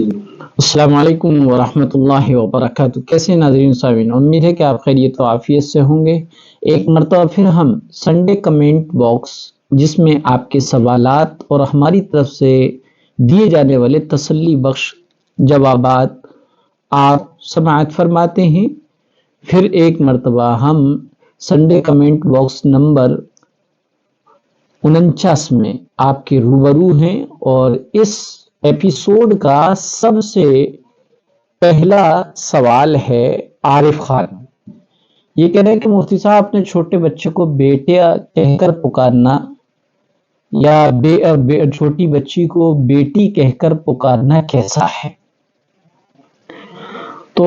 السلام علیکم ورحمۃ اللہ وبرکاتہ۔ کیسے ناظرین سامعین، امید ہے کہ آپ خیریت و عافیت سے ہوں گے۔ ایک مرتبہ پھر ہم سنڈے کمنٹ باکس، جس میں آپ کے سوالات اور ہماری طرف سے دیے جانے والے تسلی بخش جوابات آپ سماعت فرماتے ہیں، پھر ایک مرتبہ ہم سنڈے کمنٹ باکس نمبر 49 میں آپ کے روبرو ہیں، اور اس ایپیسوڈ کا سب سے پہلا سوال ہے عارف خان۔ یہ کہہ رہے ہیں کہ مفتی صاحب، اپنے چھوٹے بچے کو بیٹا کہہ کر پکارنا یا چھوٹی بچی کو بیٹی کہہ کر پکارنا کیسا ہے؟ تو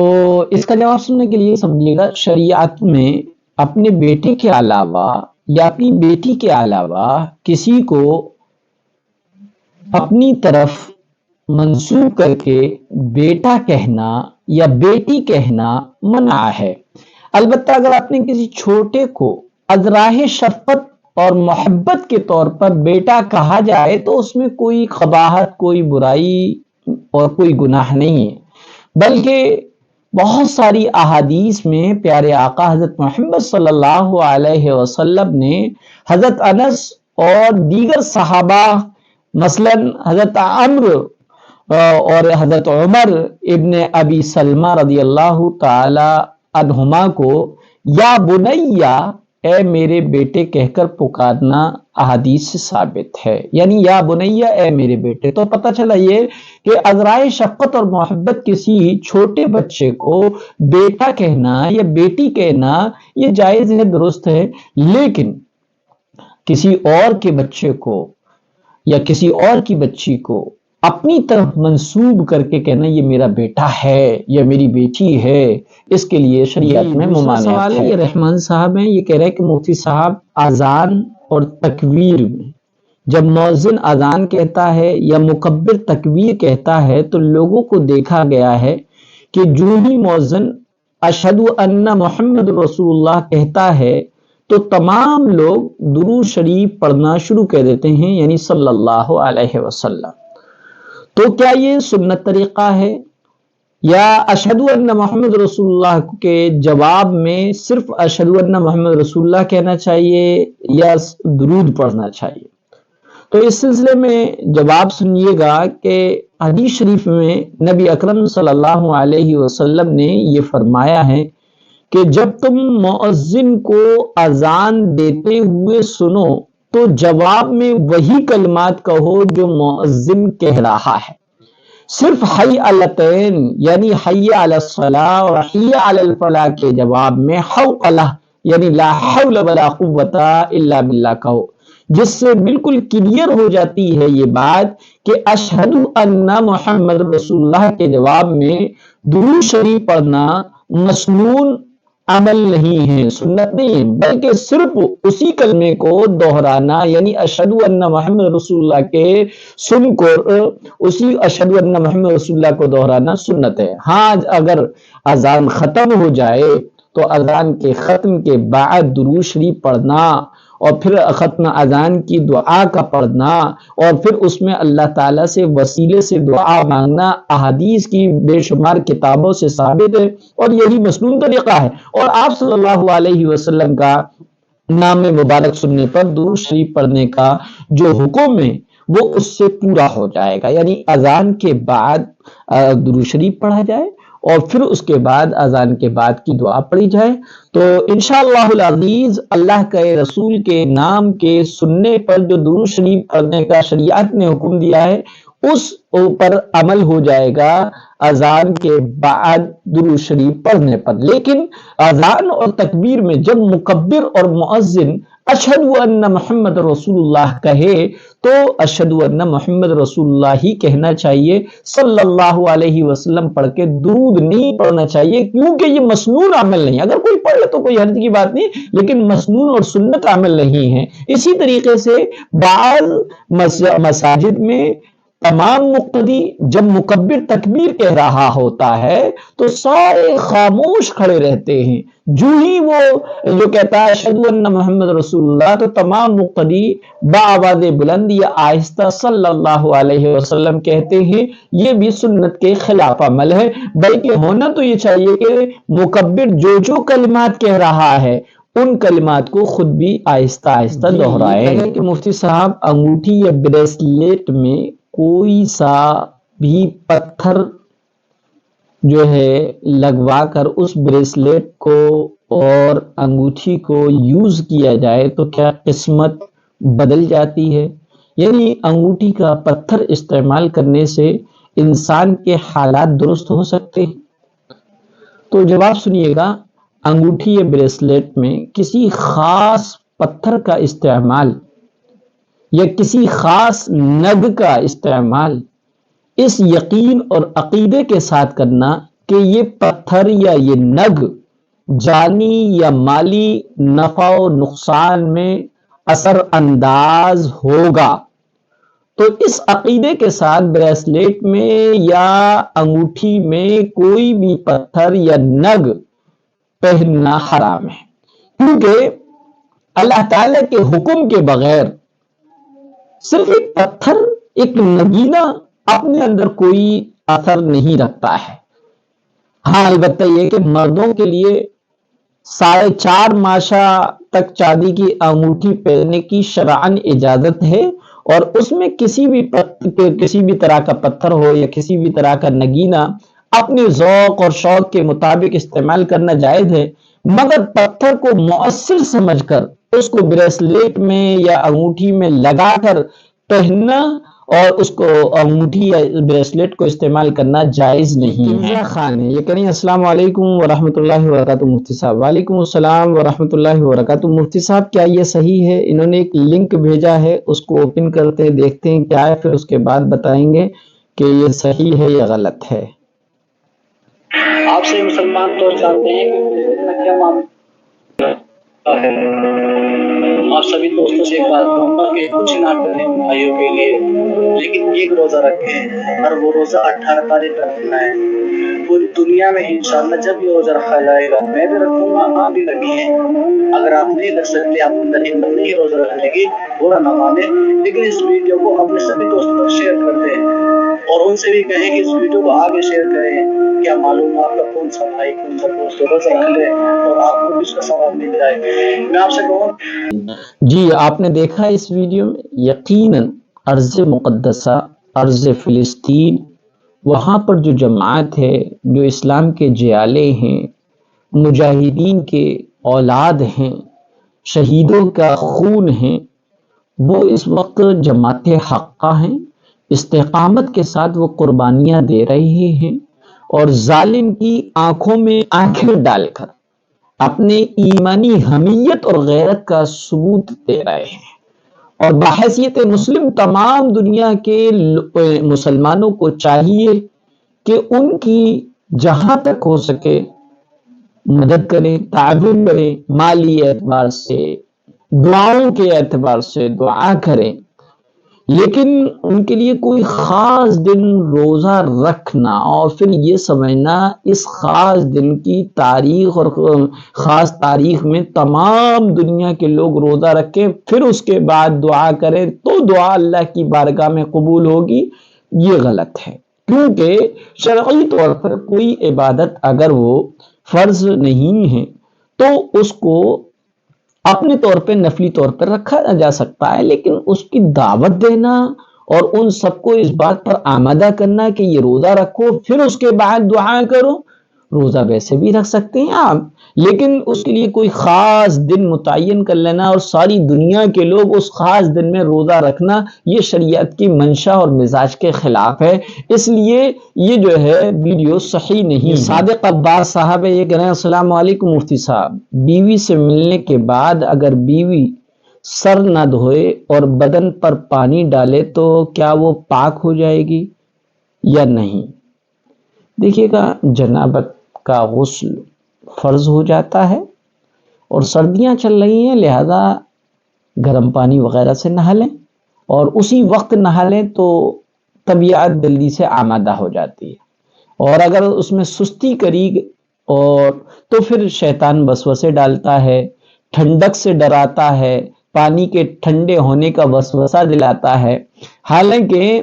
اس کا جواب سننے کے لیے سمجھیے گا، شریعت میں اپنے بیٹے کے علاوہ یا اپنی بیٹی کے علاوہ کسی کو اپنی طرف منسوب کر کے بیٹا کہنا یا بیٹی کہنا منع ہے۔ البتہ اگر آپ نے کسی چھوٹے کو از راہ شفقت اور محبت کے طور پر بیٹا کہا جائے تو اس میں کوئی قباحت، کوئی برائی اور کوئی گناہ نہیں ہے، بلکہ بہت ساری احادیث میں پیارے آقا حضرت محمد صلی اللہ علیہ وسلم نے حضرت انس اور دیگر صحابہ، مثلا حضرت عمرو اور حضرت عمر ابن ابی سلمہ رضی اللہ تعالی عنہما کو یا بنیا، اے میرے بیٹے کہہ کر پکارنا احادیث سے ثابت ہے، یعنی یا بنیا، اے میرے بیٹے۔ تو پتہ چلا یہ کہ عذرائے شفقت اور محبت کسی چھوٹے بچے کو بیٹا کہنا یا بیٹی کہنا یہ جائز ہے، درست ہے، لیکن کسی اور کے بچے کو یا کسی اور کی بچی کو اپنی طرف منسوب کر کے کہنا یہ میرا بیٹا ہے یا میری بیٹی ہے، اس کے لیے شریعت میں ممانعت ہے۔ یہ رحمان صاحب ہیں، یہ کہہ رہے ہیں کہ مفتی صاحب، اذان اور تکبیر میں جب مؤذن اذان کہتا ہے یا مکبر تکبیر کہتا ہے تو لوگوں کو دیکھا گیا ہے کہ جو ہی مؤذن اشہد ان محمد رسول اللہ کہتا ہے تو تمام لوگ درود شریف پڑھنا شروع کر دیتے ہیں، یعنی صلی اللہ علیہ وسلم۔ تو کیا یہ سنت طریقہ ہے، یا اشہد ان محمد رسول اللہ کے جواب میں صرف اشہد ان محمد رسول اللہ کہنا چاہیے یا درود پڑھنا چاہیے؟ تو اس سلسلے میں جواب سنیے گا کہ حدیث شریف میں نبی اکرم صلی اللہ علیہ وسلم نے یہ فرمایا ہے کہ جب تم مؤذن کو اذان دیتے ہوئے سنو تو جواب میں وہی کلمات کہو جو مؤذن کہہ رہا ہے، صرف حی علتین یعنی حی علی الصلاۃ اور حی علی الفلاح کے جواب میں حوقلہ یعنی لا حول ولا قوت الا باللہ کہو، جس سے بالکل کلیئر ہو جاتی ہے یہ بات کہ اشہد ان محمد رسول اللہ کے جواب میں درود شریف پڑھنا مسنون عمل نہیں ہے، سنت نہیں ہے، بلکہ صرف اسی کلمے کو دہرانا، یعنی اشہد ان محمد رسول اللہ کے سن کر اسی اشہد ان محمد رسول اللہ کو دہرانا سنت ہے۔ ہاں، اگر اذان ختم ہو جائے تو اذان کے ختم کے بعد درود شریف پڑھنا اور پھر ختم اذان کی دعا کا پڑھنا اور پھر اس میں اللہ تعالیٰ سے وسیلے سے دعا مانگنا احادیث کی بے شمار کتابوں سے ثابت ہے، اور یہی مسنون طریقہ ہے، اور آپ صلی اللہ علیہ وسلم کا نام مبارک سننے پر درود شریف پڑھنے کا جو حکم ہے وہ اس سے پورا ہو جائے گا، یعنی اذان کے بعد درود شریف پڑھا جائے اور پھر اس کے بعد اذان کے بعد کی دعا پڑھی جائے، تو انشاءاللہ العزیز اللہ کے رسول کے نام کے سننے پر جو درود شریف پڑھنے کا شریعت نے حکم دیا ہے اس اوپر عمل ہو جائے گا اذان کے بعد درود شریف پڑھنے پر۔ لیکن اذان اور تکبیر میں جب مکبر اور مؤذن اشہد ان محمد رسول اللہ کہے تو اشہد ان محمد رسول اللہ ہی کہنا چاہیے، صلی اللہ علیہ وسلم پڑھ کے درود نہیں پڑھنا چاہیے، کیونکہ یہ مسنون عمل نہیں۔ اگر کوئی پڑھ لے تو کوئی حرج کی بات نہیں، لیکن مسنون اور سنت عمل نہیں ہے۔ اسی طریقے سے بعض مساجد میں تمام مقتدی جب مکبر تکبیر کہہ رہا ہوتا ہے تو سارے خاموش کھڑے رہتے ہیں، جو ہی وہ جو کہتا ہے اشہدو ان محمد رسول اللہ، تو تمام مقتدی بآواز بلند یا آہستہ صلی اللہ علیہ وسلم کہتے ہیں۔ یہ بھی سنت کے خلاف عمل ہے، بلکہ ہونا تو یہ چاہیے کہ مکبر جو کلمات کہہ رہا ہے ان کلمات کو خود بھی آہستہ آہستہ دہرائے کہ مفتی صاحب انگوٹھی یا بریسلیٹ میں کوئی سا بھی پتھر جو ہے لگوا کر اس بریسلیٹ کو اور انگوٹھی کو یوز کیا جائے تو کیا قسمت بدل جاتی ہے؟ یعنی انگوٹھی کا پتھر استعمال کرنے سے انسان کے حالات درست ہو سکتے ہیں؟ تو جواب سنیے گا، انگوٹھی یا بریسلیٹ میں کسی خاص پتھر کا استعمال یا کسی خاص نگ کا استعمال اس یقین اور عقیدے کے ساتھ کرنا کہ یہ پتھر یا یہ نگ جانی یا مالی نفع و نقصان میں اثر انداز ہوگا، تو اس عقیدے کے ساتھ بریسلیٹ میں یا انگوٹھی میں کوئی بھی پتھر یا نگ پہننا حرام ہے، کیونکہ اللہ تعالی کے حکم کے بغیر صرف ایک پتھر، ایک نگینہ اپنے اندر کوئی اثر نہیں رکھتا ہے۔ ہاں البتہ یہ کہ مردوں کے لیے 4.5 ماشا تک چاندی کی انگوٹھی پہننے کی شرعاً اجازت ہے، اور اس میں کسی بھی طرح کا پتھر ہو یا کسی بھی طرح کا نگینہ اپنے ذوق اور شوق کے مطابق استعمال کرنا جائز ہے، مگر پتھر کو مؤثر سمجھ کر اس کو بریسلیٹ میں یا انگوٹھی میں لگا کر پہننا اور اس کو انگوٹھی یا بریسلیٹ کو استعمال کرنا جائز نہیں ہے۔ خان ہے، یہ کہیں السلام علیکم ورحمۃ اللہ وبرکاتہ مفتی صاحب۔ وعلیکم السلام ورحمۃ اللہ وبرکاتہ مفتی صاحب، کیا یہ صحیح ہے؟ انہوں نے ایک لنک بھیجا ہے، اس کو اوپن کرتے ہیں، دیکھتے ہیں کیا ہے، پھر اس کے بعد بتائیں گے کہ یہ صحیح ہے یا غلط ہے۔ آپ سے مسلمان تو چاہتے ہیں کہ کیا معاملہ ہے، آپ سبھی دوستوں سے ایک بات کہوں گا کہ کچھ نہ کریں بھائیوں کے لیے، لیکن ایک روزہ رکھیں، اور وہ روزہ 18 تاریخ رکھنا ہے۔ پوری دنیا میں انشاءاللہ جب یہ روزہ رکھا جائے گا میں بھی رکھوں گا، آپ بھی رکھیں۔ اگر آپ نہیں رکھ سکتے، آپ اندر ہمت نہیں روزہ رکھنے کی، برا نہ مانیں، لیکن اس ویڈیو کو اپنے سبھی دوستوں تک شیئر کر دیں، اور ان سے بھی کہیں کہ اس ویڈیو کو آگے شیئر کریں، کیا معلوم آپ کا کون سا بھائی کون سا دوست روزہ رکھ لے اور آپ کو بھی اس کا ثواب مل جائے۔ میں آپ سے کہوں جی آپ نے دیکھا اس ویڈیو میں، یقیناً ارض مقدسہ، ارض فلسطین، وہاں پر جو جماعت ہے، جو اسلام کے جیالے ہیں، مجاہدین کے اولاد ہیں، شہیدوں کا خون ہیں، وہ اس وقت جماعت حقہ ہیں، استقامت کے ساتھ وہ قربانیاں دے رہے ہیں، اور ظالم کی آنکھوں میں آنکھیں ڈال کر اپنے ایمانی حمیت اور غیرت کا ثبوت دے رہے ہیں، اور بحیثیت مسلم تمام دنیا کے مسلمانوں کو چاہیے کہ ان کی جہاں تک ہو سکے مدد کریں، تعاون کریں، مالی اعتبار سے، دعاؤں کے اعتبار سے دعا کریں، لیکن ان کے لیے کوئی خاص دن روزہ رکھنا اور پھر یہ سمجھنا اس خاص دن کی تاریخ اور خاص تاریخ میں تمام دنیا کے لوگ روزہ رکھیں پھر اس کے بعد دعا کریں تو دعا اللہ کی بارگاہ میں قبول ہوگی، یہ غلط ہے۔ کیونکہ شرعی طور پر کوئی عبادت اگر وہ فرض نہیں ہے تو اس کو اپنے طور پہ نفلی طور پر رکھا جا سکتا ہے، لیکن اس کی دعوت دینا اور ان سب کو اس بات پر آمادہ کرنا کہ یہ روزہ رکھو پھر اس کے بعد دعا کرو، روزہ ویسے بھی رکھ سکتے ہیں آپ، لیکن اس کے لیے کوئی خاص دن متعین کر لینا اور ساری دنیا کے لوگ اس خاص دن میں روزہ رکھنا، یہ شریعت کی منشا اور مزاج کے خلاف ہے، اس لیے یہ جو ہے ویڈیو صحیح نہیں۔ صادق عباس صاحب یہ کہہ رہے ہیں السلام علیکم مفتی صاحب، بیوی سے ملنے کے بعد اگر بیوی سر نہ دھوئے اور بدن پر پانی ڈالے تو کیا وہ پاک ہو جائے گی یا نہیں؟ دیکھیے گا، جنابت کا غسل فرض ہو جاتا ہے اور سردیاں چل رہی ہیں لہذا گرم پانی وغیرہ سے نہا لیں، اور اسی وقت نہا لیں تو طبیعت جلدی سے آمادہ ہو جاتی ہے، اور اگر اس میں سستی کری اور تو پھر شیطان وسوسے ڈالتا ہے، ٹھنڈک سے ڈراتا ہے، پانی کے ٹھنڈے ہونے کا وسوسہ دلاتا ہے۔ حالانکہ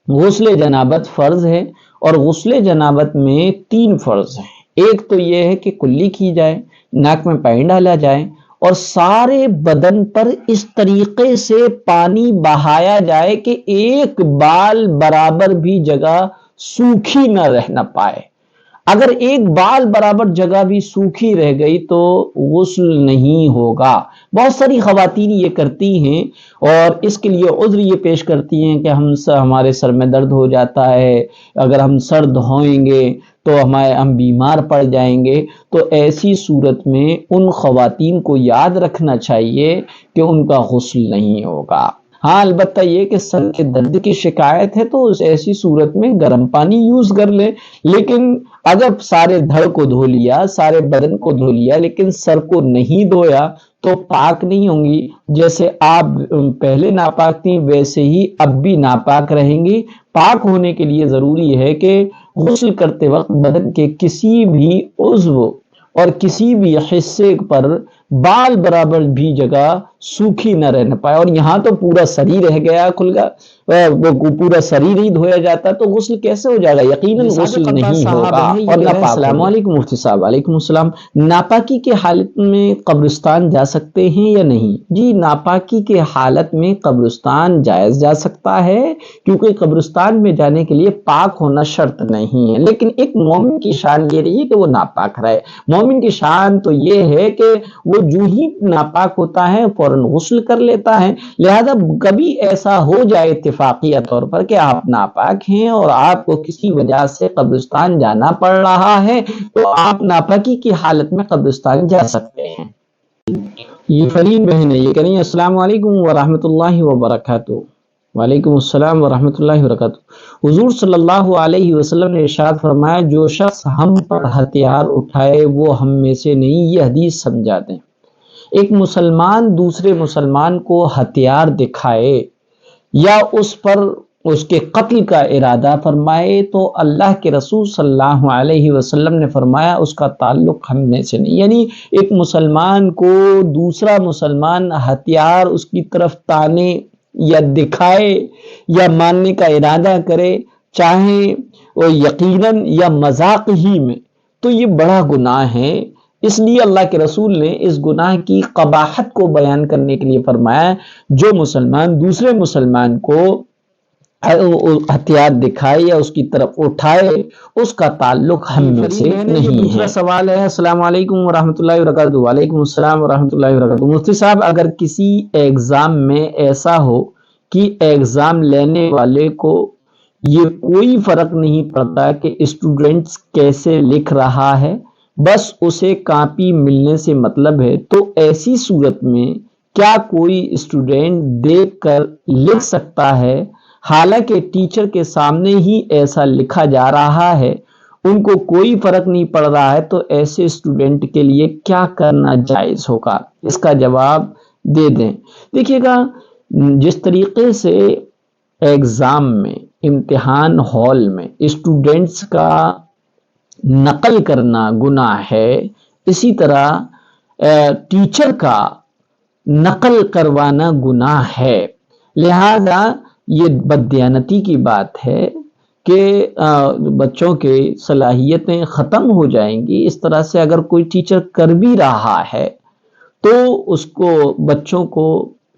غسل جنابت فرض ہے، اور غسل جنابت میں 3 فرض ہیں۔ ایک تو یہ ہے کہ کلی کی جائے، ناک میں پانی ڈالا جائے، اور سارے بدن پر اس طریقے سے پانی بہایا جائے کہ ایک بال برابر بھی جگہ سوکھی نہ رہنا پائے۔ اگر ایک بال برابر جگہ بھی سوکھی رہ گئی تو غسل نہیں ہوگا۔ بہت ساری خواتین یہ کرتی ہیں اور اس کے لیے عذر یہ پیش کرتی ہیں کہ ہمارے سر میں درد ہو جاتا ہے، اگر ہم سر دھوئیں گے تو ہم بیمار پڑ جائیں گے۔ تو ایسی صورت میں ان خواتین کو یاد رکھنا چاہیے کہ ان کا غسل نہیں ہوگا۔ ہاں البتہ یہ کہ سر کے درد کی شکایت ہے تو ایسی صورت میں گرم پانی یوز کر لیں، لیکن اگر سارے دھڑ کو دھو لیا، سارے بدن کو دھو لیا لیکن سر کو نہیں دھویا تو پاک نہیں ہوں گی۔ جیسے آپ پہلے ناپاک تھیں ویسے ہی اب بھی ناپاک رہیں گی۔ پاک ہونے کے لیے ضروری ہے کہ غسل کرتے وقت بدن کے کسی بھی عضو اور کسی بھی حصے پر بال برابر بھی جگہ سوکھی نہ رہنا پائے، اور یہاں تو پورا سری رہ گیا کھل گیا، وہ پورا سری نہیں دھویا جاتا تو غسل کیسے ہو جائے گا؟ یقیناً غسل نہیں ہوگا اور ناپاک۔ السلام علیکم مفتی صاحب۔ وعلیکم السلام۔ ناپاکی کے حالت میں قبرستان جا سکتے ہیں یا نہیں؟ جی ناپاکی کے حالت میں قبرستان جائز جا سکتا ہے، کیونکہ قبرستان میں جانے کے لیے پاک ہونا شرط نہیں ہے، لیکن ایک مومن کی شان یہ رہی ہے کہ وہ ناپاک رہے۔ مومن کی شان تو یہ ہے کہ وہ جو ہی ناپاک ہوتا ہے فوراً غسل کر لیتا ہے۔ لہذا کبھی ایسا ہو جائے اتفاقیہ طور پر کہ آپ ناپاک ہیں اور آپ کو کسی وجہ سے قبرستان جانا پڑ رہا ہے تو آپ ناپاکی کی حالت میں قبرستان جا سکتے ہیں۔ یہ فرید بہن ہے، یہ کہہ رہی ہیں السلام علیکم ورحمۃ اللہ وبرکاتہ۔ وعلیکم السلام ورحمۃ اللہ وبرکاتہ۔ حضور صلی اللہ علیہ وسلم نے ارشاد فرمایا جو شخص ہم پر ہتھیار اٹھائے وہ ہم میں سے نہیں۔ یہ حدیث سمجھا دیں۔ ایک مسلمان دوسرے مسلمان کو ہتھیار دکھائے یا اس پر اس کے قتل کا ارادہ فرمائے تو اللہ کے رسول صلی اللہ علیہ وسلم نے فرمایا اس کا تعلق ہم میں سے نہیں۔ یعنی ایک مسلمان کو دوسرا مسلمان ہتھیار اس کی طرف تانے یا دکھائے یا ماننے کا ارادہ کرے، چاہے وہ یقیناً یا مذاق ہی میں، تو یہ بڑا گناہ ہے۔ اس لیے اللہ کے رسول نے اس گناہ کی قباحت کو بیان کرنے کے لیے فرمایا جو مسلمان دوسرے مسلمان کو ہتھیار دکھائے یا اس کی طرف اٹھائے اس کا تعلق ہم میں سے نہیں ہے۔ دوسرا سوال ہے السلام علیکم ورحمۃ اللہ وبرکاتہ۔ وعلیکم السلام ورحمۃ اللہ وبرکاتہ۔ مفتی صاحب اگر کسی ایگزام میں ایسا ہو کہ ایگزام لینے والے کو یہ کوئی فرق نہیں پڑتا کہ اسٹوڈنٹس کیسے لکھ رہا ہے، بس اسے کاپی ملنے سے مطلب ہے، تو ایسی صورت میں کیا کوئی اسٹوڈنٹ دیکھ کر لکھ سکتا ہے حالانکہ ٹیچر کے سامنے ہی ایسا لکھا جا رہا ہے، ان کو کوئی فرق نہیں پڑ رہا ہے، تو ایسے اسٹوڈنٹ کے لیے کیا کرنا جائز ہوگا؟ اس کا جواب دے دیں۔ دیکھیے گا جس طریقے سے ایگزام میں امتحان ہال میں اسٹوڈنٹس کا نقل کرنا گناہ ہے، اسی طرح ٹیچر کا نقل کروانا گناہ ہے۔ لہذا یہ بددیانتی کی بات ہے کہ بچوں کے صلاحیتیں ختم ہو جائیں گی۔ اس طرح سے اگر کوئی ٹیچر کر بھی رہا ہے تو اس کو بچوں کو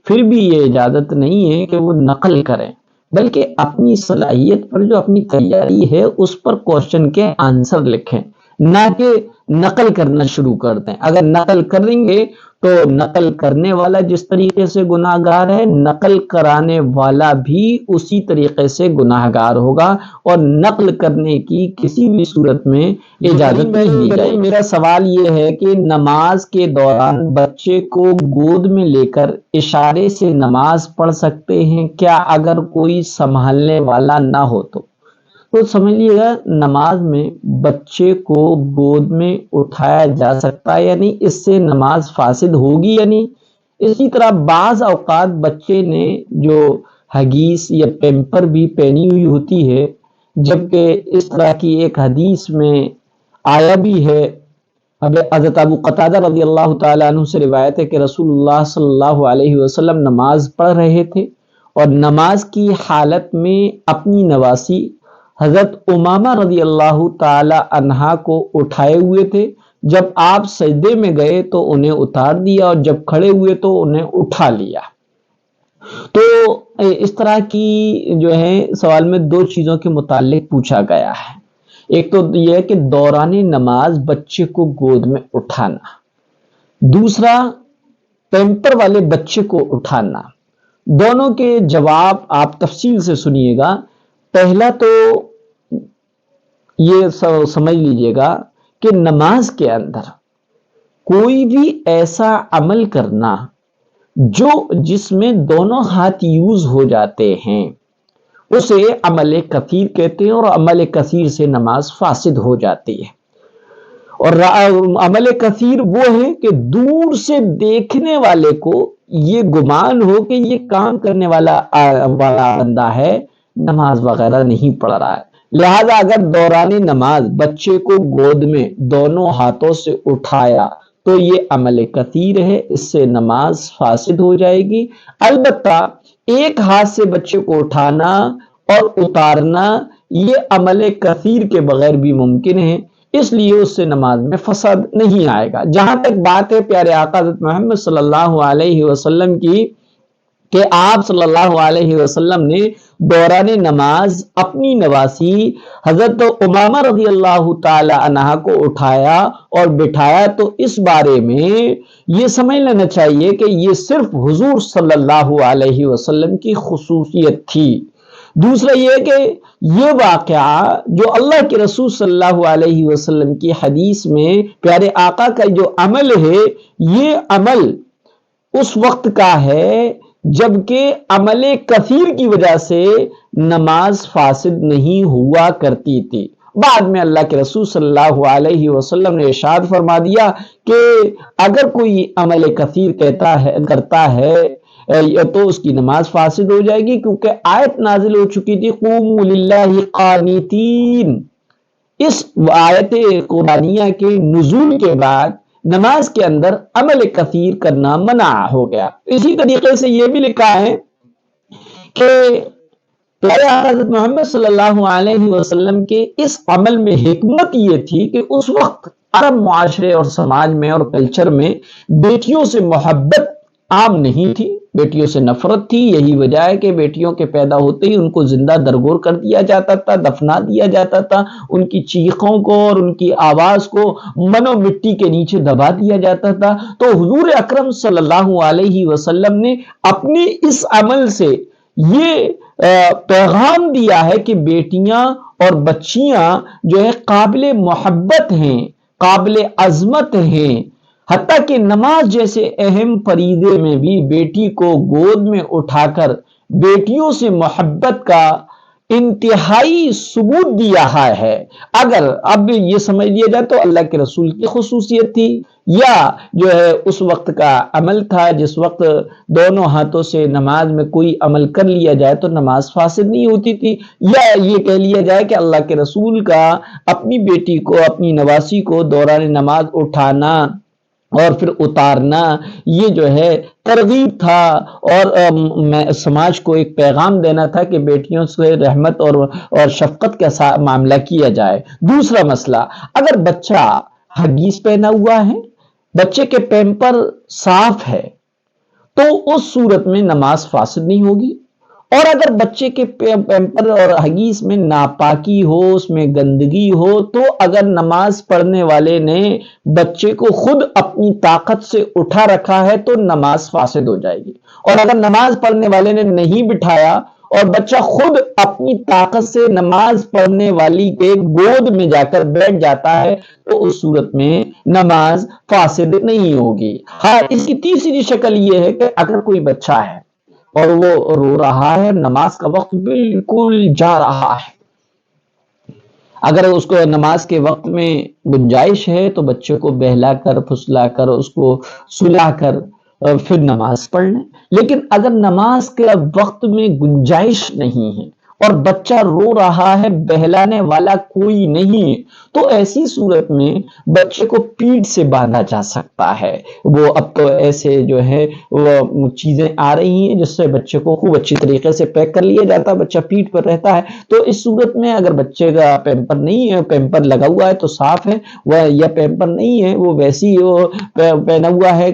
پھر بھی یہ اجازت نہیں ہے کہ وہ نقل کریں، بلکہ اپنی صلاحیت پر جو اپنی تیاری ہے اس پر کوشچن کے آنسر لکھیں، نہ کہ نقل کرنا شروع کر دیں۔ اگر نقل کریں گے تو نقل کرنے والا جس طریقے سے گناہ گار ہے، نقل کرانے والا بھی اسی طریقے سے گناہ گار ہوگا، اور نقل کرنے کی کسی بھی صورت میں اجازت نہیں دی جائے۔ میرا سوال یہ ہے کہ نماز کے دوران بچے کو گود میں لے کر اشارے سے نماز پڑھ سکتے ہیں کیا اگر کوئی سنبھالنے والا نہ ہو تو سمجھ لیے گا نماز میں بچے کو گود میں اٹھایا جا سکتا ہے، یعنی اس سے نماز فاسد ہوگی یا نہیں۔ اسی طرح بعض اوقات بچے نے جو ہگیس یا پیمپر بھی پہنی ہوئی ہوتی ہے، جبکہ اس طرح کی ایک حدیث میں آیا بھی ہے، حضرت ابو قتادہ رضی اللہ تعالیٰ عنہ سے روایت ہے کہ رسول اللہ صلی اللہ علیہ وسلم نماز پڑھ رہے تھے اور نماز کی حالت میں اپنی نواسی حضرت امامہ رضی اللہ تعالی عنہا کو اٹھائے ہوئے تھے۔ جب آپ سجدے میں گئے تو انہیں اتار دیا اور جب کھڑے ہوئے تو انہیں اٹھا لیا۔ تو اس طرح کی جو ہے سوال میں دو چیزوں کے متعلق پوچھا گیا ہے، ایک تو یہ ہے کہ دوران نماز بچے کو گود میں اٹھانا، دوسرا پیمپر والے بچے کو اٹھانا۔ دونوں کے جواب آپ تفصیل سے سنیے گا۔ پہلا تو یہ سمجھ لیجئے گا کہ نماز کے اندر کوئی بھی ایسا عمل کرنا جس میں دونوں ہاتھ یوز ہو جاتے ہیں اسے عمل کثیر کہتے ہیں، اور عمل کثیر سے نماز فاسد ہو جاتی ہے۔ اور عمل کثیر وہ ہے کہ دور سے دیکھنے والے کو یہ گمان ہو کہ یہ کام کرنے والا بندہ ہے، نماز وغیرہ نہیں پڑھ رہا ہے۔ لہذا اگر دوران نماز بچے کو گود میں دونوں ہاتھوں سے اٹھایا تو یہ عمل کثیر ہے، اس سے نماز فاسد ہو جائے گی۔ البتہ ایک ہاتھ سے بچے کو اٹھانا اور اتارنا یہ عمل کثیر کے بغیر بھی ممکن ہے، اس لیے اس سے نماز میں فساد نہیں آئے گا۔ جہاں تک بات ہے پیارے آقا حضرت محمد صلی اللہ علیہ وسلم کی کہ آپ صلی اللہ علیہ وسلم نے دوران نماز اپنی نواسی حضرت امامہ رضی اللہ تعالی عنہ کو اٹھایا اور بٹھایا، تو اس بارے میں یہ سمجھ لینا چاہیے کہ یہ صرف حضور صلی اللہ علیہ وسلم کی خصوصیت تھی۔ دوسرا یہ کہ یہ واقعہ جو اللہ کے رسول صلی اللہ علیہ وسلم کی حدیث میں پیارے آقا کا جو عمل ہے، یہ عمل اس وقت کا ہے جبکہ عمل کثیر کی وجہ سے نماز فاسد نہیں ہوا کرتی تھی۔ بعد میں اللہ کے رسول صلی اللہ علیہ وسلم نے ارشاد فرما دیا کہ اگر کوئی عمل کثیر کرتا ہے تو اس کی نماز فاسد ہو جائے گی، کیونکہ آیت نازل ہو چکی تھی قوموا للہ قانتین۔ اس آیت قرآنیہ کے نزول کے بعد نماز کے اندر عمل کثیر کرنا منع ہو گیا۔ اسی طریقے سے یہ بھی لکھا ہے کہ حضرت محمد صلی اللہ علیہ وسلم کے اس عمل میں حکمت یہ تھی کہ اس وقت عرب معاشرے اور سماج میں اور کلچر میں بیٹیوں سے محبت عام نہیں تھی، بیٹیوں سے نفرت تھی۔ یہی وجہ ہے کہ بیٹیوں کے پیدا ہوتے ہی ان کو زندہ درگور کر دیا جاتا تھا، دفنا دیا جاتا تھا، ان کی چیخوں کو اور ان کی آواز کو منو مٹی کے نیچے دبا دیا جاتا تھا۔ تو حضور اکرم صلی اللہ علیہ وسلم نے اپنے اس عمل سے یہ پیغام دیا ہے کہ بیٹیاں اور بچیاں جو ہے قابل محبت ہیں، قابل عظمت ہیں، حتیٰ کہ نماز جیسے اہم فریضے میں بھی بیٹی کو گود میں اٹھا کر بیٹیوں سے محبت کا انتہائی ثبوت دیا ہے۔ اگر اب یہ سمجھ لیا جائے تو اللہ کے رسول کی خصوصیت تھی یا جو ہے اس وقت کا عمل تھا، جس وقت دونوں ہاتھوں سے نماز میں کوئی عمل کر لیا جائے تو نماز فاسد نہیں ہوتی تھی، یا یہ کہہ لیا جائے کہ اللہ کے رسول کا اپنی بیٹی کو، اپنی نواسی کو دوران نماز اٹھانا اور پھر اتارنا یہ جو ہے ترغیب تھا، اور سماج کو ایک پیغام دینا تھا کہ بیٹیوں سے رحمت اور شفقت کا معاملہ کیا جائے۔ دوسرا مسئلہ، اگر بچہ ہگیز پہنا ہوا ہے، بچے کے پیمپر صاف ہے، تو اس صورت میں نماز فاسد نہیں ہوگی۔ اور اگر بچے کے پیمپر اور ہگیز میں ناپاکی ہو، اس میں گندگی ہو، تو اگر نماز پڑھنے والے نے بچے کو خود اپنی طاقت سے اٹھا رکھا ہے تو نماز فاسد ہو جائے گی، اور اگر نماز پڑھنے والے نے نہیں بٹھایا اور بچہ خود اپنی طاقت سے نماز پڑھنے والی کے گود میں جا کر بیٹھ جاتا ہے تو اس صورت میں نماز فاسد نہیں ہوگی۔ ہاں، اس کی تیسری شکل یہ ہے کہ اگر کوئی بچہ ہے اور وہ رو رہا ہے، نماز کا وقت بالکل جا رہا ہے، اگر اس کو نماز کے وقت میں گنجائش ہے تو بچے کو بہلا کر، پھسلا کر، اس کو سلا کر پھر نماز پڑھ لیں۔ لیکن اگر نماز کے وقت میں گنجائش نہیں ہے اور بچہ رو رہا ہے، بہلانے والا کوئی نہیں ہے، تو ایسی صورت میں بچے کو پیٹھ سے باندھا جا سکتا ہے۔ وہ اب تو ایسے جو ہے وہ چیزیں آ رہی ہیں جس سے بچے کو خوب اچھی طریقے سے پیک کر لیا جاتا ہے، بچہ پیٹھ پر رہتا ہے۔ تو اس صورت میں اگر بچے کا پیمپر نہیں ہے، پیمپر لگا ہوا ہے تو صاف ہے، وہ یا پیمپر نہیں ہے، وہ ویسی وہ پہنا ہوا ہے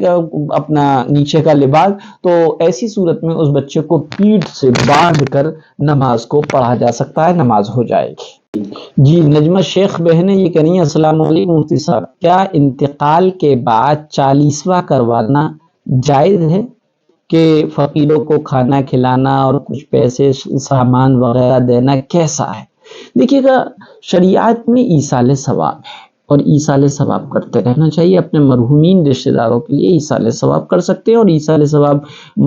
اپنا نیچے کا لباس، تو ایسی صورت میں اس بچے کو پیٹھ سے باندھ کر نماز کو پڑھا جا سکتا ہے، نماز ہو جائے گی۔ جی نجمہ شیخ بہنیں یہ کہہ رہی ہیں السلام علیکم مفتی صاحب، کیا انتقال کے بعد 40واں کروانا جائز ہے کہ فقیروں کو کھانا کھلانا اور کچھ پیسے سامان وغیرہ دینا کیسا ہے؟ دیکھیے گا، شریعت میں ایصال ثواب ہے اور ایصال ثواب کرتے رہنا چاہیے۔ اپنے مرحومین رشتہ داروں کے لیے ایصال ثواب کر سکتے ہیں، اور ایصال ثواب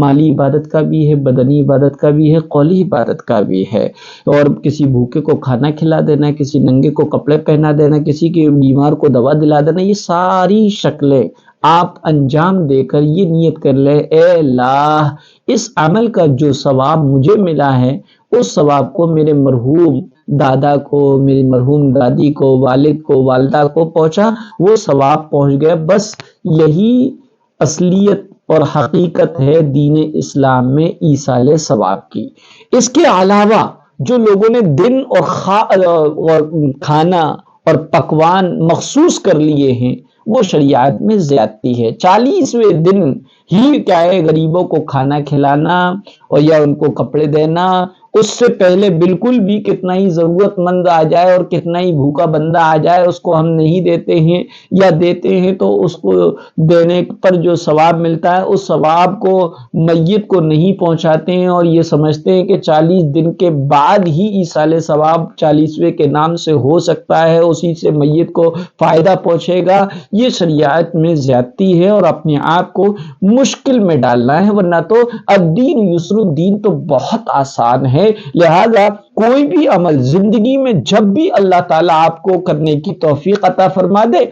مالی عبادت کا بھی ہے، بدنی عبادت کا بھی ہے، قولی عبادت کا بھی ہے۔ اور کسی بھوکے کو کھانا کھلا دینا، کسی ننگے کو کپڑے پہنا دینا، کسی کے بیمار کو دوا دلا دینا، یہ ساری شکلیں آپ انجام دے کر یہ نیت کر لیں، اے اللہ اس عمل کا جو ثواب مجھے ملا ہے اس ثواب کو میرے مرحوم دادا کو، میری مرحوم دادی کو، والد کو، والدہ کو پہنچا، وہ ثواب پہنچ گیا۔ بس یہی اصلیت اور حقیقت ہے دین اسلام میں ایصال ثواب کی۔ اس کے علاوہ جو لوگوں نے دن اور کھانا اور پکوان مخصوص کر لیے ہیں وہ شریعت میں زیادتی ہے۔ 40ویں دن ہی کیا ہے غریبوں کو کھانا کھلانا اور یا ان کو کپڑے دینا، اس سے پہلے بالکل بھی کتنا ہی ضرورت مند آ جائے اور کتنا ہی بھوکا بندہ آ جائے اس کو ہم نہیں دیتے ہیں، یا دیتے ہیں تو اس کو دینے پر جو ثواب ملتا ہے اس ثواب کو میت کو نہیں پہنچاتے ہیں، اور یہ سمجھتے ہیں کہ 40 دن کے بعد ہی ایصال ثواب 40ویں کے نام سے ہو سکتا ہے، اسی سے میت کو فائدہ پہنچے گا۔ یہ شریعت میں زیادتی ہے اور اپنے آپ کو مشکل میں ڈالنا ہے، ورنہ تو الدین یسر، دین تو بہت آسان ہے۔ لہذا کوئی بھی عمل زندگی میں جب بھی اللہ تعالیٰ آپ کو کرنے کی توفیق عطا فرما دے،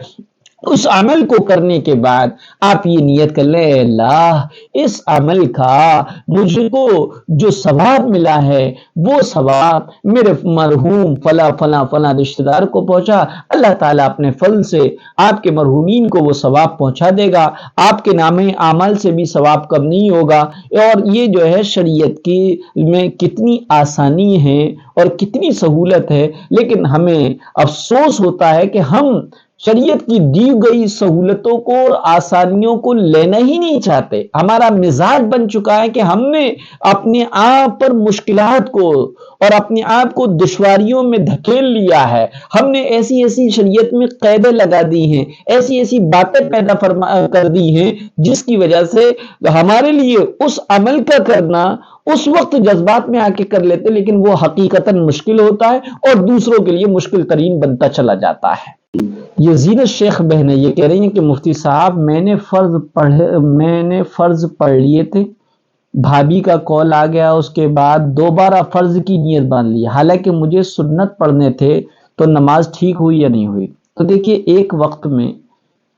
اس عمل کو کرنے کے بعد آپ یہ نیت کر لیں، اے اللہ اس عمل کا مجھ کو جو ثواب ملا ہے وہ ثواب میرے مرحوم فلاں فلاں فلاں رشتہ دار کو پہنچا، اللہ تعالیٰ اپنے فضل سے آپ کے مرحومین کو وہ ثواب پہنچا دے گا، آپ کے نام اعمال سے بھی ثواب کم نہیں ہوگا۔ اور یہ جو ہے شریعت کی میں کتنی آسانی ہے اور کتنی سہولت ہے، لیکن ہمیں افسوس ہوتا ہے کہ ہم شریعت کی دی گئی سہولتوں کو اور آسانیوں کو لینا ہی نہیں چاہتے۔ ہمارا مزاج بن چکا ہے کہ ہم نے اپنے آپ پر مشکلات کو اور اپنے آپ کو دشواریوں میں دھکیل لیا ہے۔ ہم نے ایسی ایسی شریعت میں قیدیں لگا دی ہیں، ایسی ایسی باتیں پیدا کر دی ہیں جس کی وجہ سے ہمارے لیے اس عمل کا کرنا اس وقت جذبات میں آ کے کر لیتے، لیکن وہ حقیقتاً مشکل ہوتا ہے اور دوسروں کے لیے مشکل ترین بنتا چلا جاتا ہے۔ یہ زینت شیخ بہنیں یہ کہہ رہی ہیں کہ مفتی صاحب میں نے فرض پڑھ لیے تھے، بھابھی کا کال آ گیا، اس کے بعد دوبارہ فرض کی نیت باندھ لی، حالانکہ مجھے سنت پڑھنے تھے، تو نماز ٹھیک ہوئی یا نہیں ہوئی؟ تو دیکھیے ایک وقت میں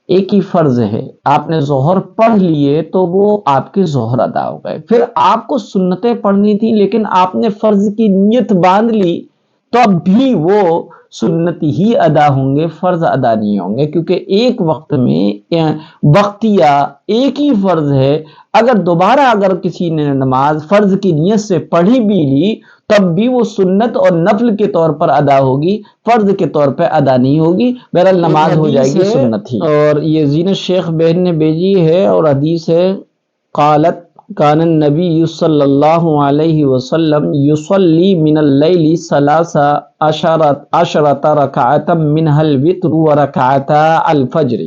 ایک ہی فرض ہے، آپ نے ظہر پڑھ لیے تو وہ آپ کے ظہر ادا ہو گئے، پھر آپ کو سنتیں پڑھنی تھی لیکن آپ نے فرض کی نیت باندھ لی، تو اب بھی وہ سنت ہی ادا ہوں گے، فرض ادا نہیں ہوں گے، کیونکہ ایک وقت میں وقتیہ ایک ہی فرض ہے۔ اگر دوبارہ کسی نے نماز فرض کی نیت سے پڑھی بھی لی تب بھی وہ سنت اور نفل کے طور پر ادا ہوگی، فرض کے طور پہ ادا نہیں ہوگی، بہرحال نماز ہو جائے گی سنت ہی۔ اور یہ زینت شیخ بہن نے بھیجی ہے اور حدیث ہے، قالت کان النبی صلی اللہ علیہ وسلم یصلی من اللیل 13 رکعتا منها الوتر ورکعتا الفجر۔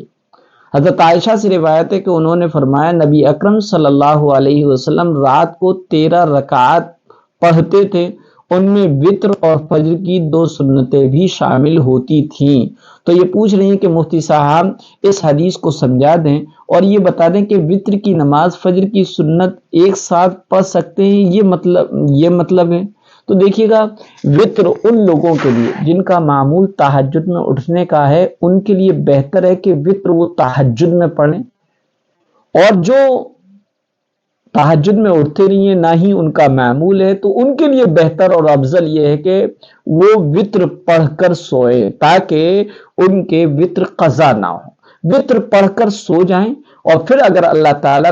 حضرت عائشہ سے روایت ہے کہ انہوں نے فرمایا نبی اکرم صلی اللہ علیہ وسلم رات کو 13 رکعات پڑھتے تھے، ان میں وتر اور فجر کی 2 سنتیں بھی شامل ہوتی تھیں۔ تو یہ پوچھ رہی ہیں کہ مفتی صاحب اس حدیث کو سمجھا دیں اور یہ بتا دیں کہ وتر کی نماز فجر کی سنت ایک ساتھ پڑھ سکتے ہیں، یہ مطلب ہے؟ تو دیکھیے گا، وتر ان لوگوں کے لیے جن کا معمول تہجد میں اٹھنے کا ہے ان کے لیے بہتر ہے کہ وتر وہ تہجد میں پڑھیں، اور جو تہجد میں اٹھتے نہیں ہیں، نہ ہی ان کا معمول ہے، تو ان کے لیے بہتر اور افضل یہ ہے کہ وہ وتر پڑھ کر سوئے تاکہ ان کے وتر قضا نہ ہو، وتر پڑھ کر سو جائیں، اور پھر اگر اللہ تعالیٰ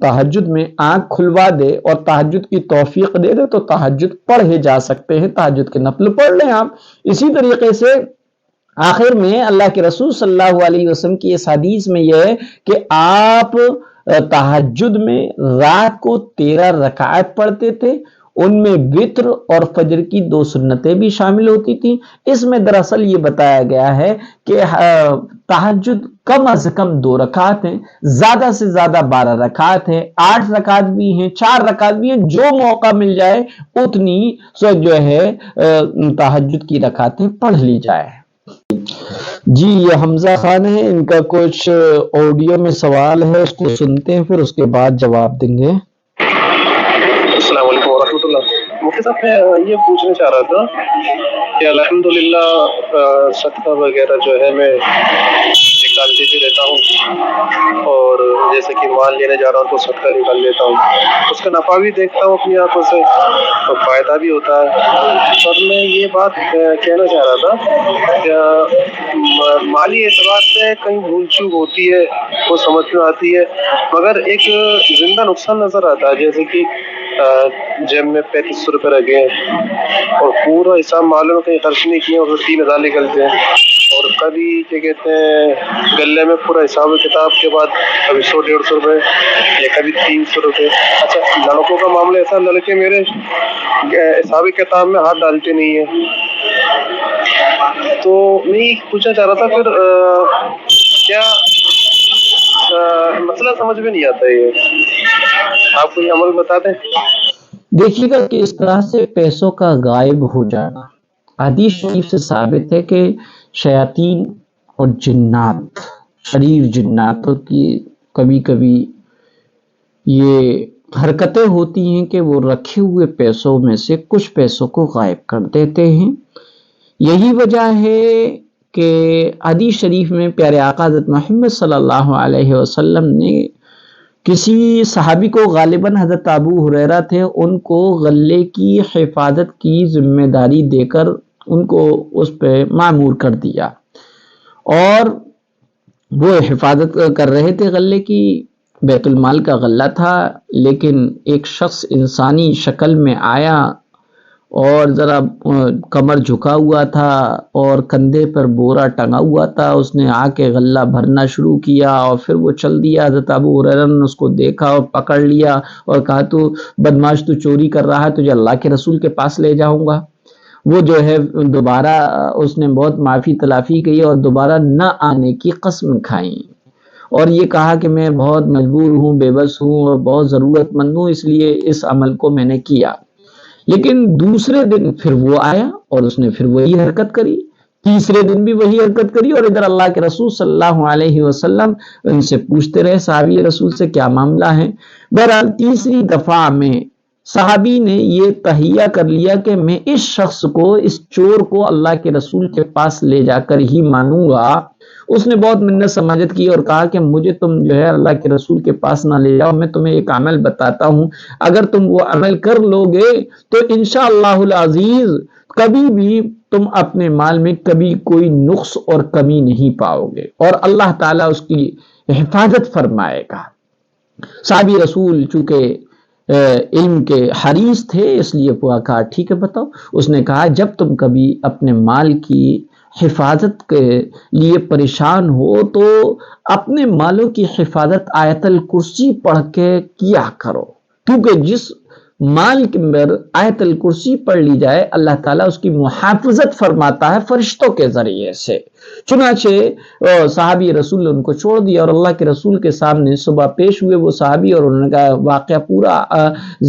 تہجد میں آنکھ کھلوا دے اور تہجد کی توفیق دے دے تو تہجد پڑھے جا سکتے ہیں، تہجد کے نفل پڑھ لیں آپ۔ اسی طریقے سے آخر میں اللہ کے رسول صلی اللہ علیہ وسلم کی اس حدیث میں یہ ہے کہ آپ تہجد میں رات کو 13 رکعت پڑھتے تھے، ان میں وتر اور فجر کی 2 سنتیں بھی شامل ہوتی تھیں۔ اس میں دراصل یہ بتایا گیا ہے کہ تہجد کم از کم 2 رکعت ہیں، زیادہ سے زیادہ 12 رکعت ہیں، 8 رکعت بھی ہیں، 4 رکعت بھی ہیں، جو موقع مل جائے اتنی جو ہے تہجد کی رکعتیں پڑھ لی جائے۔ جی یہ حمزہ خان ہے، ان کا کچھ آڈیو میں سوال ہے، اس کو سنتے ہیں پھر اس کے بعد جواب دیں گے۔ السلام علیکم ورحمۃ اللہ۔ مفتی صاحب میں یہ پوچھنا چاہ رہا تھا کہ الحمدللہ صدقہ وغیرہ جو ہے میں نکالتے بھی رہتا ہوں، اور جیسے کہ مال لینے جا رہا ہوں تو صدقہ نکال لیتا ہوں، اس کا نفع بھی دیکھتا ہوں اپنی آنکھوں سے تو فائدہ بھی ہوتا ہے۔ پر میں یہ بات کہنا چاہ رہا تھا کہ مالی اعتبار سے کہیں بھول چوک ہوتی ہے، وہ سمجھ میں آتی ہے، مگر ایک زندہ نقصان نظر آتا ہے، جیسے کہ جیب میں 3500 روپے رکھے اور پورا حساب معلوم کہیں خرچ نہیں کیے اور 3000 نکلتے ہیں، اور کبھی کیا کہتے ہیں گلے میں پورا حساب کتاب کے بعد کبھی 100-150 روپے یا کبھی 300 روپے۔ اچھا لڑکوں کا معاملہ ایسا، لڑکے میرے حساب کتاب میں ہاتھ ڈالتے نہیں ہیں، تو میں پوچھنا چاہ رہا تھا پھر کیا مسئلہ سمجھ میں نہیں آتا ہے، یہ آپ کوئی عمل بتا دیں۔ دیکھیے گا کہ اس طرح سے پیسوں کا غائب ہو جانا حدیث شریف سے ثابت ہے کہ شیاطین اور جنات، شریر جناتوں کی کبھی کبھی یہ حرکتیں ہوتی ہیں کہ وہ رکھے ہوئے پیسوں میں سے کچھ پیسوں کو غائب کر دیتے ہیں۔ یہی وجہ ہے کہ حدیث شریف میں پیارے آقا حضرت محمد صلی اللہ علیہ وسلم نے کسی صحابی کو، غالباً حضرت ابو ہریرہ تھے، ان کو غلے کی حفاظت کی ذمہ داری دے کر ان کو اس پہ معمور کر دیا، اور وہ حفاظت کر رہے تھے غلے کی۔ بیت المال کا غلہ تھا، لیکن ایک شخص انسانی شکل میں آیا اور ذرا کمر جھکا ہوا تھا اور کندھے پر بورا ٹنگا ہوا تھا، اس نے آ کے غلہ بھرنا شروع کیا اور پھر وہ چل دیا۔ حضرت ابو ہریرہ نے اس کو دیکھا اور پکڑ لیا اور کہا تو بدماش، تو چوری کر رہا ہے، تجھے اللہ کے رسول کے پاس لے جاؤں گا۔ وہ جو ہے دوبارہ اس نے بہت معافی تلافی کی اور دوبارہ نہ آنے کی قسم کھائی، اور یہ کہا کہ میں بہت مجبور ہوں، بے بس ہوں اور بہت ضرورت مند ہوں، اس لیے اس عمل کو میں نے کیا۔ لیکن دوسرے دن پھر وہ آیا اور اس نے پھر وہی حرکت کری، تیسرے دن بھی وہی حرکت کری، اور ادھر اللہ کے رسول صلی اللہ علیہ وسلم ان سے پوچھتے رہے صحابی رسول سے کیا معاملہ ہے۔ بہرحال تیسری دفعہ میں صحابی نے یہ تہیہ کر لیا کہ میں اس شخص کو، اس چور کو اللہ کے رسول کے پاس لے جا کر ہی مانوں گا۔ اس نے بہت منت سماجت کی اور کہا کہ مجھے تم جو ہے اللہ کے رسول کے پاس نہ لے جاؤ، میں تمہیں ایک عمل بتاتا ہوں، اگر تم وہ عمل کر لو گے تو انشاءاللہ العزیز کبھی بھی تم اپنے مال میں کبھی کوئی نقص اور کمی نہیں پاؤ گے، اور اللہ تعالیٰ اس کی حفاظت فرمائے گا۔ صحابی رسول چونکہ علم کے حریص تھے، اس لیے وہ کہا ٹھیک ہے بتاؤ۔ اس نے کہا جب تم کبھی اپنے مال کی حفاظت کے لیے پریشان ہو تو اپنے مالوں کی حفاظت آیت الکرسی پڑھ کے کیا کرو، کیونکہ جس مال کے اندر آیت الکرسی پڑھ لی جائے اللہ تعالیٰ اس کی محافظت فرماتا ہے فرشتوں کے ذریعے سے۔ چنانچہ صحابی رسول نے ان کو چھوڑ دیا اور اللہ کے رسول کے سامنے صبح پیش ہوئے وہ صحابی، اور انہوں نے کہا واقعہ پورا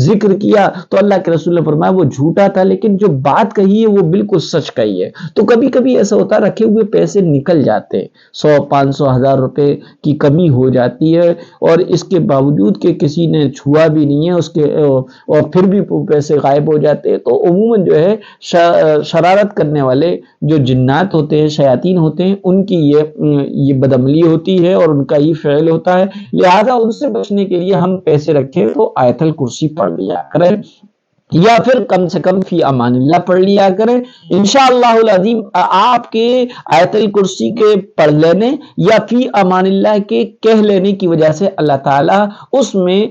ذکر کیا تو اللہ کے رسول نے فرمایا وہ جھوٹا تھا، لیکن جو بات کہی ہے وہ بالکل سچ کہی ہے۔ تو کبھی کبھی ایسا ہوتا ہے رکھے ہوئے پیسے نکل جاتے، 100، 500، 1000 روپے کی کمی ہو جاتی ہے، اور اس کے باوجود کہ کسی نے چھوا بھی نہیں ہے اس کے، اور پھر بھی پیسے غائب ہو جاتے ہیں۔ تو عموماً جو ہے شرارت کرنے والے جو جنات ہوتے ہیں، شیاطین ہوتے ہیں ان کی یہ بدعملی ہوتی ہے اور ان کا یہ فعل ہوتا ہے، لہذا ان سے بچنے کے لیے ہم پیسے رکھیں تو آیت الکرسی پڑھ لیا کریں، یا پھر کم سے کم فی امان اللہ پڑھ لیا کریں۔ انشاءاللہ العظیم آپ کے آیت الکرسی کے پڑھ لینے یا فی امان اللہ کے کہہ لینے کی وجہ سے اللہ تعالیٰ اس میں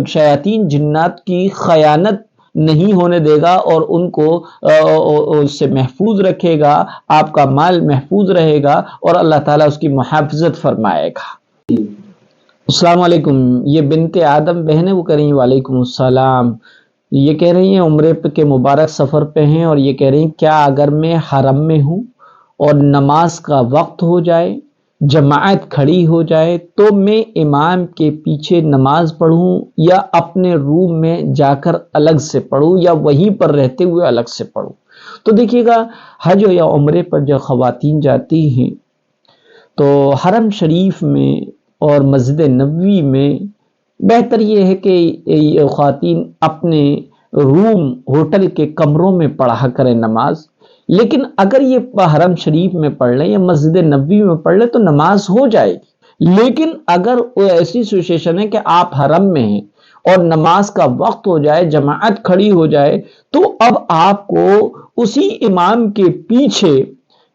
شیاطین جنات کی خیانت نہیں ہونے دے گا اور ان کو اس سے محفوظ رکھے گا، آپ کا مال محفوظ رہے گا اور اللہ تعالیٰ اس کی محافظت فرمائے گا۔ السلام علیکم، یہ بنت آدم بہن ہے، وہ کہہ رہی ہیں وعلیکم السلام، یہ کہہ رہی ہیں عمرے کے مبارک سفر پہ ہیں اور یہ کہہ رہی ہیں کیا اگر میں حرم میں ہوں اور نماز کا وقت ہو جائے، جماعت کھڑی ہو جائے تو میں امام کے پیچھے نماز پڑھوں یا اپنے روم میں جا کر الگ سے پڑھوں یا وہیں پر رہتے ہوئے الگ سے پڑھوں؟ تو دیکھیے گا، حج یا عمرے پر جو خواتین جاتی ہیں تو حرم شریف میں اور مسجد نبوی میں بہتر یہ ہے کہ خواتین اپنے روم ہوٹل کے کمروں میں پڑھا کریں نماز، لیکن اگر یہ حرم شریف میں پڑھ لیں یا مسجد نبوی میں پڑھ لیں تو نماز ہو جائے گی۔ لیکن اگر ایسی سچویشن ہے کہ آپ حرم میں ہیں اور نماز کا وقت ہو جائے، جماعت کھڑی ہو جائے، تو اب آپ کو اسی امام کے پیچھے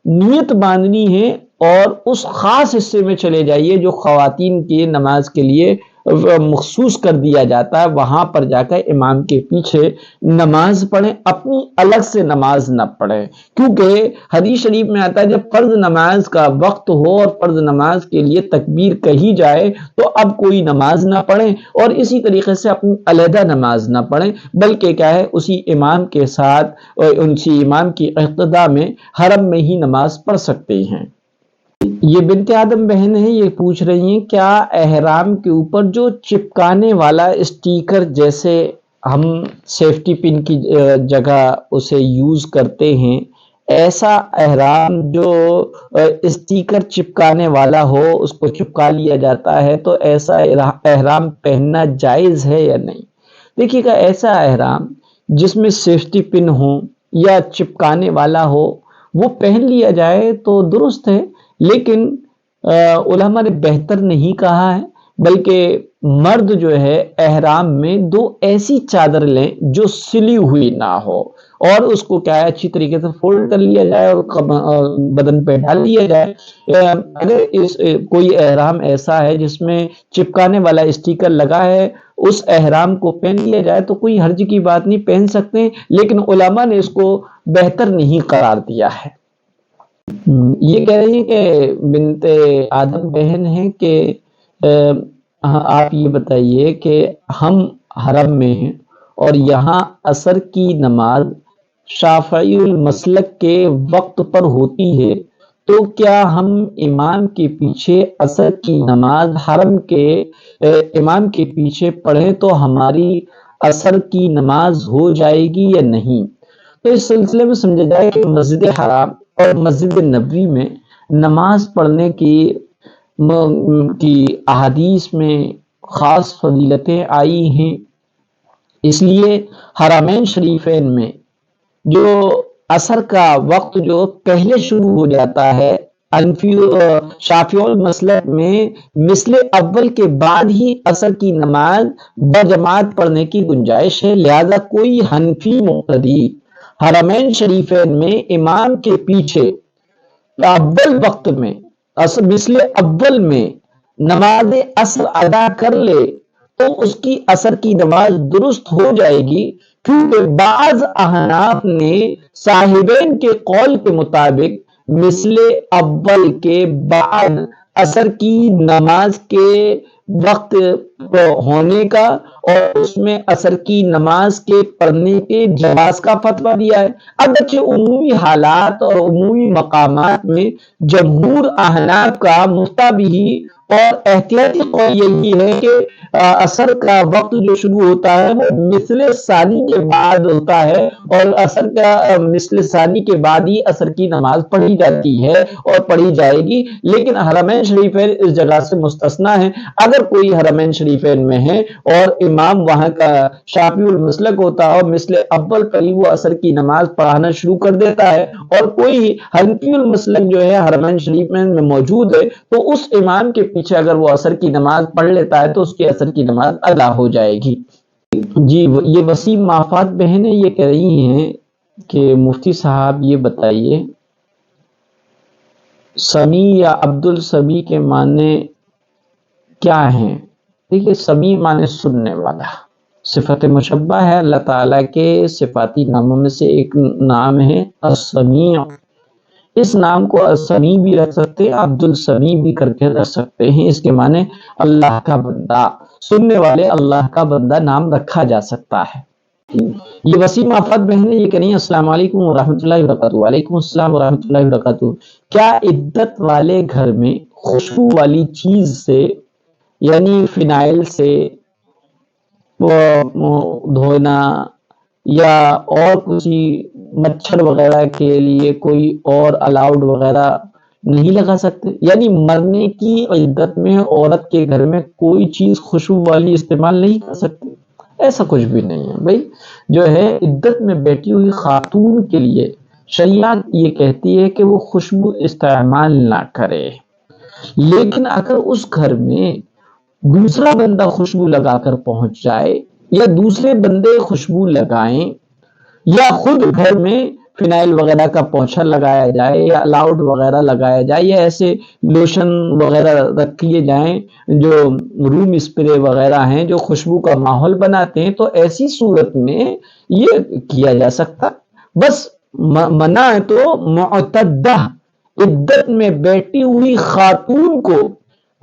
نیت باندھنی ہے اور اس خاص حصے میں چلے جائیے جو خواتین کی نماز کے لیے مخصوص کر دیا جاتا ہے، وہاں پر جا کر امام کے پیچھے نماز پڑھیں، اپنی الگ سے نماز نہ پڑھیں، کیونکہ حدیث شریف میں آتا ہے جب فرض نماز کا وقت ہو اور فرض نماز کے لیے تکبیر کہی جائے تو اب کوئی نماز نہ پڑھیں اور اسی طریقے سے اپنی علیحدہ نماز نہ پڑھیں، بلکہ کیا ہے اسی امام کے ساتھ اسی امام کی اقتداء میں حرم میں ہی نماز پڑھ سکتے ہیں۔ یہ بنت آدم بہن ہے، یہ پوچھ رہی ہیں کیا احرام کے اوپر جو چپکانے والا اسٹیکر جیسے ہم سیفٹی پن کی جگہ اسے یوز کرتے ہیں، ایسا احرام جو اسٹیکر چپکانے والا ہو اس کو چپکا لیا جاتا ہے، تو ایسا احرام پہننا جائز ہے یا نہیں؟ دیکھیے گا، ایسا احرام جس میں سیفٹی پن ہو یا چپکانے والا ہو وہ پہن لیا جائے تو درست ہے، لیکن علماء نے بہتر نہیں کہا ہے، بلکہ مرد جو ہے احرام میں 2 ایسی چادر لیں جو سلی ہوئی نہ ہو اور اس کو کیا ہے اچھی طریقے سے فولڈ کر لیا جائے اور بدن پہ ڈال لیا جائے۔ اگر کوئی احرام ایسا ہے جس میں چپکانے والا اسٹیکر لگا ہے، اس احرام کو پہن لیا جائے تو کوئی حرج کی بات نہیں، پہن سکتے ہیں، لیکن علماء نے اس کو بہتر نہیں قرار دیا ہے۔ یہ کہہ رہی ہیں کہ بنت آدم بہن ہیں کہ آپ یہ بتائیے کہ ہم حرم میں ہیں اور یہاں عصر کی نماز شافعی المسلک کے وقت پر ہوتی ہے، تو کیا ہم امام کے پیچھے عصر کی نماز حرم کے امام کے پیچھے پڑھیں تو ہماری عصر کی نماز ہو جائے گی یا نہیں؟ تو اس سلسلے میں سمجھا جائے کہ مسجد حرام اور مسجد نبوی میں نماز پڑھنے کی احادیث میں خاص فضیلتیں آئی ہیں، اس لیے حرمین شریفین میں جو عصر کا وقت جو پہلے شروع ہو جاتا ہے، شافعی المسلک میں مثل اول کے بعد ہی عصر کی نماز بجماعت پڑھنے کی گنجائش ہے، لہذا کوئی حنفی مقتدی حرمین شریفین میں امام کے پیچھے اول وقت میں مثل اول میں نماز عصر ادا کر لے تو اس کی عصر کی نماز درست ہو جائے گی، کیونکہ بعض احناف نے صاحبین کے قول کے مطابق مثل اول کے بعد عصر کی نماز کے وقت ہونے کا اور اس میں عصر کی نماز کے پڑھنے کے جواز کا فتویٰ دیا ہے۔ اگرچہ عمومی حالات اور عمومی مقامات میں جمہور احناف کا مفتہ بھی اور احتیاطی قول یہی ہے کہ اثر کا وقت جو شروع ہوتا ہے وہ مثل ثانی کے بعد ہوتا ہے، اور اثر کا مثل ثانی کے بعد ہی اثر کی نماز پڑھی جاتی ہے اور پڑھی جائے گی، لیکن حرمین شریفین اس جگہ سے مستثنا ہے۔ اگر کوئی حرمین شریفین میں ہے اور امام وہاں کا شافعی المسلک ہوتا ہے اور مثل اول پر ہی وہ اثر کی نماز پڑھانا شروع کر دیتا ہے، اور کوئی حنفی المسلک جو ہے حرمین شریفین میں موجود ہے، تو اس امام کے پیچھے اگر وہ اثر کی نماز پڑھ لیتا ہے تو اس کی اثر کی نماز ادا ہو جائے گی۔ جی یہ وسیم مافات بہنیں یہ کہہ رہی ہیں کہ مفتی صاحب یہ بتائیے سمیع یا عبد السمیع کے معنی کیا ہیں؟ دیکھیے سمیع معنی سننے والا، صفت مشبہ ہے، اللہ تعالیٰ کے صفاتی ناموں میں سے ایک نام ہے السمیع۔ اس نام کو السمیع بھی رکھ سکتے ہیں، عبد السمیع بھی کر کے رکھ سکتے ہیں، اس کے معنی اللہ کا بندہ، سننے والے اللہ کا بندہ نام رکھا جا سکتا ہے۔ یہ وسیم آفات بہنیں یہ کہیں السلام علیکم ورحمۃ اللہ وبرکاتہ۔ وعلیکم السلام ورحمۃ اللہ وبرکاتہ۔ کیا عدت والے گھر میں خوشبو والی چیز سے یعنی فنائل سے دھونا یا اور کسی مچھر وغیرہ کے لیے کوئی اور الاؤڈ وغیرہ نہیں لگا سکتے؟ یعنی مرنے کی عدت میں عورت کے گھر میں کوئی چیز خوشبو والی استعمال نہیں کر سکتے؟ ایسا کچھ بھی نہیں ہے بھائی، جو ہے عدت میں بیٹھی ہوئی خاتون کے لیے شریعت یہ کہتی ہے کہ وہ خوشبو استعمال نہ کرے، لیکن اگر اس گھر میں دوسرا بندہ خوشبو لگا کر پہنچ جائے یا دوسرے بندے خوشبو لگائیں یا خود گھر میں فنائل وغیرہ کا پوچھا لگایا جائے یا الاؤڈ وغیرہ لگایا جائے یا ایسے لوشن وغیرہ رکھ لیے جائیں جو روم اسپرے وغیرہ ہیں جو خوشبو کا ماحول بناتے ہیں، تو ایسی صورت میں یہ کیا جا سکتا۔ بس منع ہے تو معتدہ عدت میں بیٹھی ہوئی خاتون کو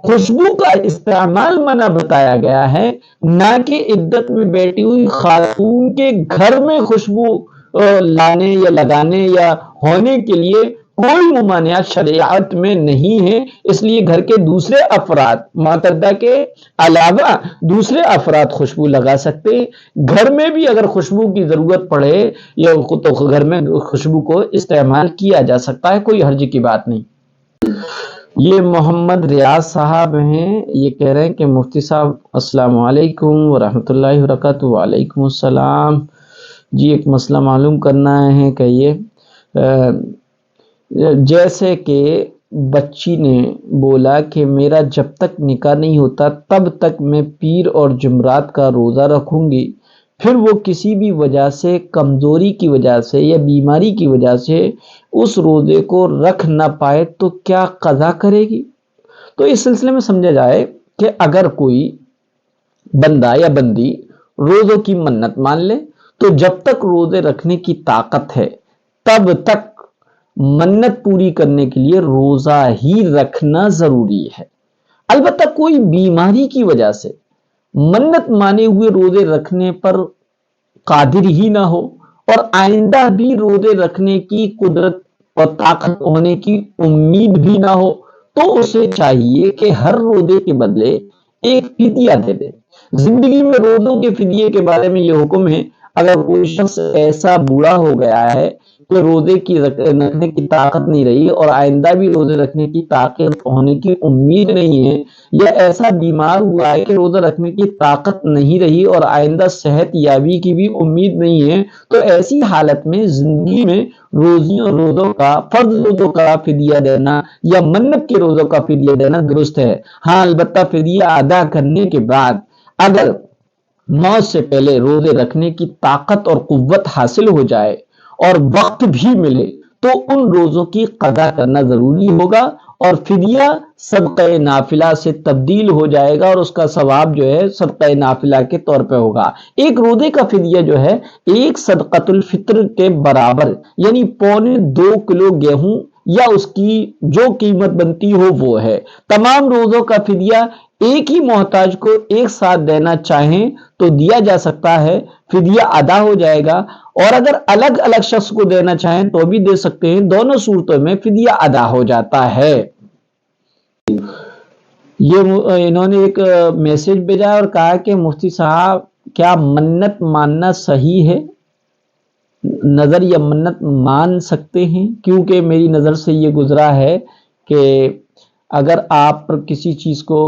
خوشبو کا استعمال منع بتایا گیا ہے، نہ کہ عدت میں بیٹھی ہوئی خاتون کے گھر میں خوشبو لانے یا لگانے یا ہونے کے لیے کوئی ممانعت شریعت میں نہیں ہے۔ اس لیے گھر کے دوسرے افراد معتدہ کے علاوہ دوسرے افراد خوشبو لگا سکتے ہیں۔ گھر میں بھی اگر خوشبو کی ضرورت پڑے یا تو گھر میں خوشبو کو استعمال کیا جا سکتا ہے، کوئی حرج کی بات نہیں۔ یہ محمد ریاض صاحب ہیں، یہ کہہ رہے ہیں کہ مفتی صاحب السلام علیکم ورحمۃ اللہ وبرکاتہ۔ وعلیکم السلام۔ جی ایک مسئلہ معلوم کرنا ہے، کہیے جیسے کہ بچی نے بولا کہ میرا جب تک نکاح نہیں ہوتا تب تک میں پیر اور جمعرات کا روزہ رکھوں گی، پھر وہ کسی بھی وجہ سے کمزوری کی وجہ سے یا بیماری کی وجہ سے اس روزے کو رکھ نہ پائے تو کیا قضا کرے گی؟ تو اس سلسلے میں سمجھا جائے کہ اگر کوئی بندہ یا بندی روزوں کی منت مان لے تو جب تک روزے رکھنے کی طاقت ہے تب تک منت پوری کرنے کے لیے روزہ ہی رکھنا ضروری ہے۔ البتہ کوئی بیماری کی وجہ سے منت مانے ہوئے روزے رکھنے پر قادر ہی نہ ہو اور آئندہ بھی روزے رکھنے کی قدرت اور طاقت ہونے کی امید بھی نہ ہو تو اسے چاہیے کہ ہر روزے کے بدلے ایک فدیہ دے دے۔ زندگی میں روزوں کے فدیے کے بارے میں یہ حکم ہے، اگر کوئی شخص ایسا بوڑھا ہو گیا ہے کہ روزے کی رکھنے کی طاقت نہیں رہی اور آئندہ بھی روزے رکھنے کی طاقت ہونے کی امید نہیں ہے، یا ایسا بیمار ہوا ہے کہ روزہ رکھنے کی طاقت نہیں رہی اور آئندہ صحت یابی کی بھی امید نہیں ہے، تو ایسی حالت میں زندگی میں روزوں کا فرض روزوں کا فدیہ دینا یا منت کے روزوں کا فدیہ دینا درست ہے۔ ہاں البتہ فدیہ ادا کرنے کے بعد اگر موت سے پہلے روزے رکھنے کی طاقت اور قوت حاصل ہو جائے اور وقت بھی ملے تو ان روزوں کی قضا کرنا ضروری ہوگا اور فدیہ صدقہ نافلہ سے تبدیل ہو جائے گا اور اس کا ثواب جو ہے صدقہ نافلہ کے طور پہ ہوگا۔ ایک روزے کا فدیہ جو ہے ایک صدقۃ الفطر کے برابر یعنی 2.25 کلو گیہوں یا اس کی جو قیمت بنتی ہو وہ ہے۔ تمام روزوں کا فدیہ ایک ہی محتاج کو ایک ساتھ دینا چاہیں تو دیا جا سکتا ہے، فدیہ ادا ہو جائے گا، اور اگر الگ الگ شخص کو دینا چاہیں تو بھی دے سکتے ہیں، دونوں صورتوں میں فدیہ ادا ہو جاتا ہے۔ یہ انہوں نے ایک میسج بھیجا اور کہا کہ مفتی صاحب کیا منت ماننا صحیح ہے؟ نظر یا منت مان سکتے ہیں؟ کیونکہ میری نظر سے یہ گزرا ہے کہ اگر آپ کسی چیز کو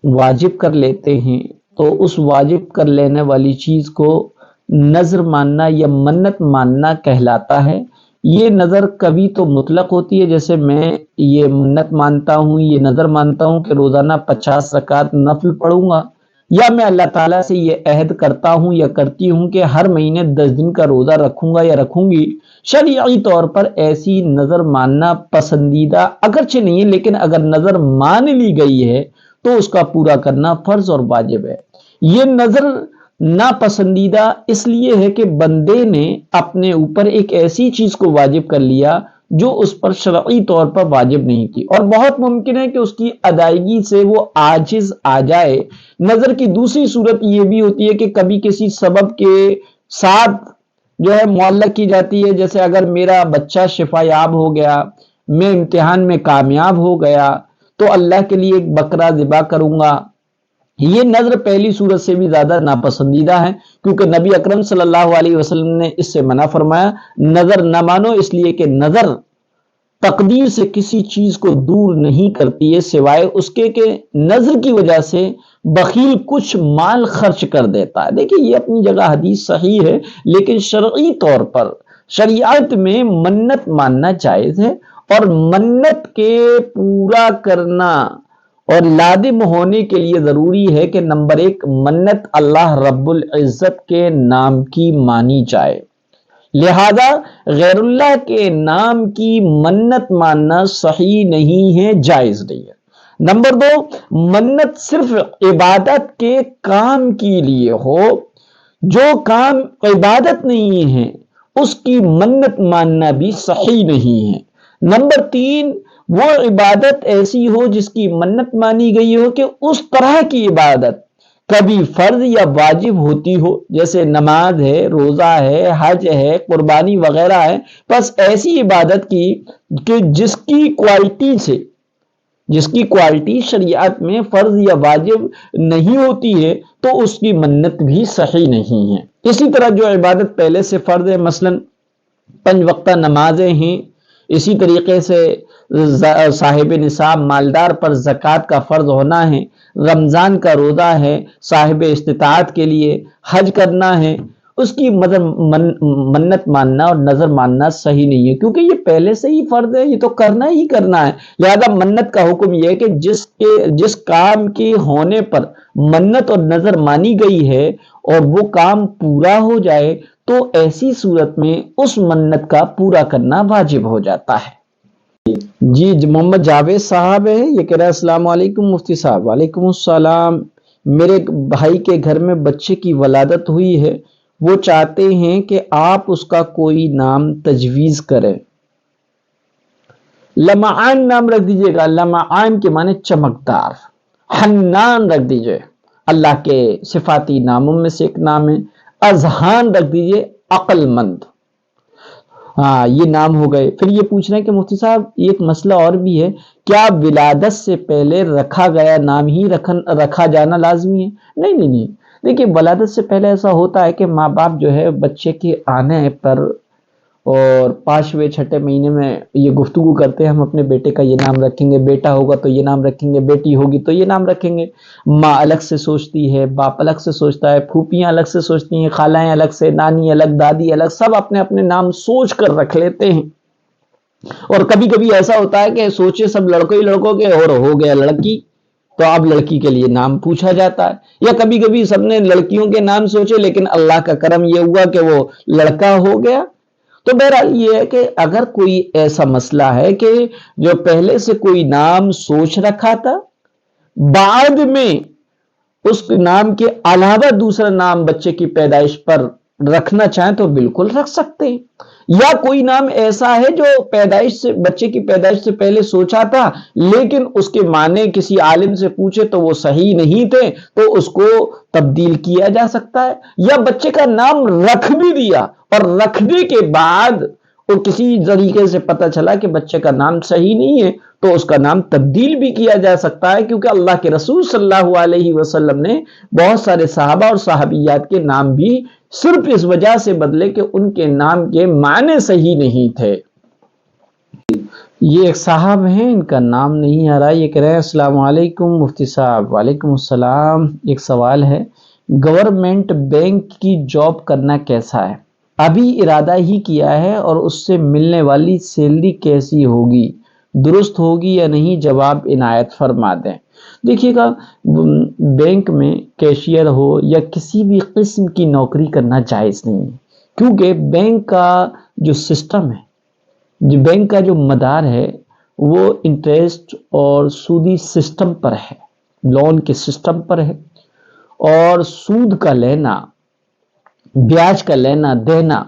واجب کر لیتے ہیں تو اس واجب کر لینے والی چیز کو نظر ماننا یا منت ماننا کہلاتا ہے۔ یہ نظر کبھی تو مطلق ہوتی ہے، جیسے میں یہ منت مانتا ہوں، یہ نظر مانتا ہوں کہ روزانہ 50 رکعت نفل پڑھوں گا، یا میں اللہ تعالیٰ سے یہ عہد کرتا ہوں یا کرتی ہوں کہ ہر مہینے 10 دن کا روزہ رکھوں گا یا رکھوں گی۔ شرعی طور پر ایسی نظر ماننا پسندیدہ اگرچہ نہیں ہے، لیکن اگر نظر مان لی گئی ہے تو اس کا پورا کرنا فرض اور واجب ہے۔ یہ نظر ناپسندیدہ اس لیے ہے کہ بندے نے اپنے اوپر ایک ایسی چیز کو واجب کر لیا جو اس پر شرعی طور پر واجب نہیں تھی، اور بہت ممکن ہے کہ اس کی ادائیگی سے وہ عاجز آ جائے۔ نظر کی دوسری صورت یہ بھی ہوتی ہے کہ کبھی کسی سبب کے ساتھ جو ہے معلق کی جاتی ہے، جیسے اگر میرا بچہ شفا یاب ہو گیا، میں امتحان میں کامیاب ہو گیا تو اللہ کے لیے ایک بکرا ذبح کروں گا۔ یہ نظر پہلی صورت سے بھی زیادہ ناپسندیدہ ہے، کیونکہ نبی اکرم صلی اللہ علیہ وسلم نے اس سے منع فرمایا۔ نظر نہ مانو، اس لیے کہ نظر تقدیر سے کسی چیز کو دور نہیں کرتی ہے سوائے اس کے کہ نظر کی وجہ سے بخیل کچھ مال خرچ کر دیتا ہے۔ دیکھیے یہ اپنی جگہ حدیث صحیح ہے، لیکن شرعی طور پر شریعت میں منت ماننا جائز ہے، اور منت کے پورا کرنا اور لازم ہونے کے لیے ضروری ہے کہ نمبر 1 منت اللہ رب العزت کے نام کی مانی جائے، لہذا غیر اللہ کے نام کی منت ماننا صحیح نہیں ہے، جائز نہیں ہے۔ نمبر 2 منت صرف عبادت کے کام کے لیے ہو، جو کام عبادت نہیں ہے اس کی منت ماننا بھی صحیح نہیں ہے۔ نمبر 3 وہ عبادت ایسی ہو جس کی منت مانی گئی ہو کہ اس طرح کی عبادت کبھی فرض یا واجب ہوتی ہو، جیسے نماز ہے، روزہ ہے، حج ہے، قربانی وغیرہ ہے، بس ایسی عبادت کی کہ جس کی کوالٹی شریعت میں فرض یا واجب نہیں ہوتی ہے تو اس کی منت بھی صحیح نہیں ہے۔ اسی طرح جو عبادت پہلے سے فرض ہے، مثلا 5 وقتہ نمازیں ہیں، اسی طریقے سے صاحب نصاب مالدار پر زکوٰۃ کا فرض ہونا ہے، رمضان کا روزہ ہے، صاحب استطاعت کے لیے حج کرنا ہے، اس کی منت ماننا اور نظر ماننا صحیح نہیں ہے، کیونکہ یہ پہلے سے ہی فرض ہے، یہ تو کرنا ہی کرنا ہے۔ لہذا منت کا حکم یہ ہے کہ جس کام کے ہونے پر منت اور نظر مانی گئی ہے اور وہ کام پورا ہو جائے تو ایسی صورت میں اس منت کا پورا کرنا واجب ہو جاتا ہے۔ جی محمد جاوید صاحب ہے، یہ کہہ رہا ہے السلام علیکم مفتی صاحب۔ وعلیکم السلام۔ میرے بھائی کے گھر میں بچے کی ولادت ہوئی ہے، وہ چاہتے ہیں کہ آپ اس کا کوئی نام تجویز کریں۔ لمعان نام رکھ دیجئے گا، لمعان کے معنی چمکدار، حنان رکھ دیجئے، اللہ کے صفاتی ناموں میں سے ایک نام ہے۔ اذہان رکھ دیجئے، عقل مند۔ ہاں یہ نام ہو گئے۔ پھر یہ پوچھ رہے ہیں کہ مفتی صاحب ایک مسئلہ اور بھی ہے، کیا ولادت سے پہلے رکھا گیا نام ہی رکھا جانا لازمی ہے؟ نہیں، دیکھیے ولادت سے پہلے ایسا ہوتا ہے کہ ماں باپ جو ہے بچے کے آنے پر اور 5ویں 6 مہینے میں یہ گفتگو کرتے ہیں، ہم اپنے بیٹے کا یہ نام رکھیں گے، بیٹا ہوگا تو یہ نام رکھیں گے، بیٹی ہوگی تو یہ نام رکھیں گے۔ ماں الگ سے سوچتی ہے، باپ الگ سے سوچتا ہے، پھوپھیاں الگ سے سوچتی ہیں، خالائیں الگ سے، نانی الگ، دادی الگ، سب اپنے اپنے نام سوچ کر رکھ لیتے ہیں۔ اور کبھی کبھی ایسا ہوتا ہے کہ سوچے سب لڑکوں کے اور ہو گیا لڑکی، تو اب لڑکی کے لیے نام پوچھا جاتا ہے، یا کبھی کبھی سب نے لڑکیوں کے نام سوچے لیکن اللہ کا کرم یہ ہوا کہ وہ لڑکا ہو گیا۔ تو بہرحال یہ ہے کہ اگر کوئی ایسا مسئلہ ہے کہ جو پہلے سے کوئی نام سوچ رکھا تھا، بعد میں اس نام کے علاوہ دوسرا نام بچے کی پیدائش پر رکھنا چاہیں تو بالکل رکھ سکتے ہیں، یا کوئی نام ایسا ہے جو بچے کی پیدائش سے پہلے سوچا تھا لیکن اس کے معنی کسی عالم سے پوچھے تو وہ صحیح نہیں تھے تو اس کو تبدیل کیا جا سکتا ہے، یا بچے کا نام رکھ بھی دیا اور رکھنے کے بعد اور کسی طریقے سے پتہ چلا کہ بچے کا نام صحیح نہیں ہے تو اس کا نام تبدیل بھی کیا جا سکتا ہے، کیونکہ اللہ کے رسول صلی اللہ علیہ وسلم نے بہت سارے صحابہ اور صحابیات کے نام بھی صرف اس وجہ سے بدلے کہ ان کے نام کے معنی صحیح نہیں تھے۔ یہ ایک صاحب ہیں، ان کا نام نہیں آ رہا، یہ کہہ رہے ہیں السلام علیکم مفتی صاحب۔ وعلیکم السلام۔ ایک سوال ہے، گورنمنٹ بینک کی جاب کرنا کیسا ہے؟ ابھی ارادہ ہی کیا ہے اور اس سے ملنے والی سیلری کیسی ہوگی، درست ہوگی یا نہیں، جواب عنایت فرما دیں۔ دیکھیے گا، بینک میں کیشیئر ہو یا کسی بھی قسم کی نوکری کرنا جائز نہیں ہے، کیونکہ بینک کا جو سسٹم ہے، بینک کا جو مدار ہے وہ انٹرسٹ اور سودی سسٹم پر ہے، لون کے سسٹم پر ہے، اور سود کا لینا، بیاج کا لینا دینا،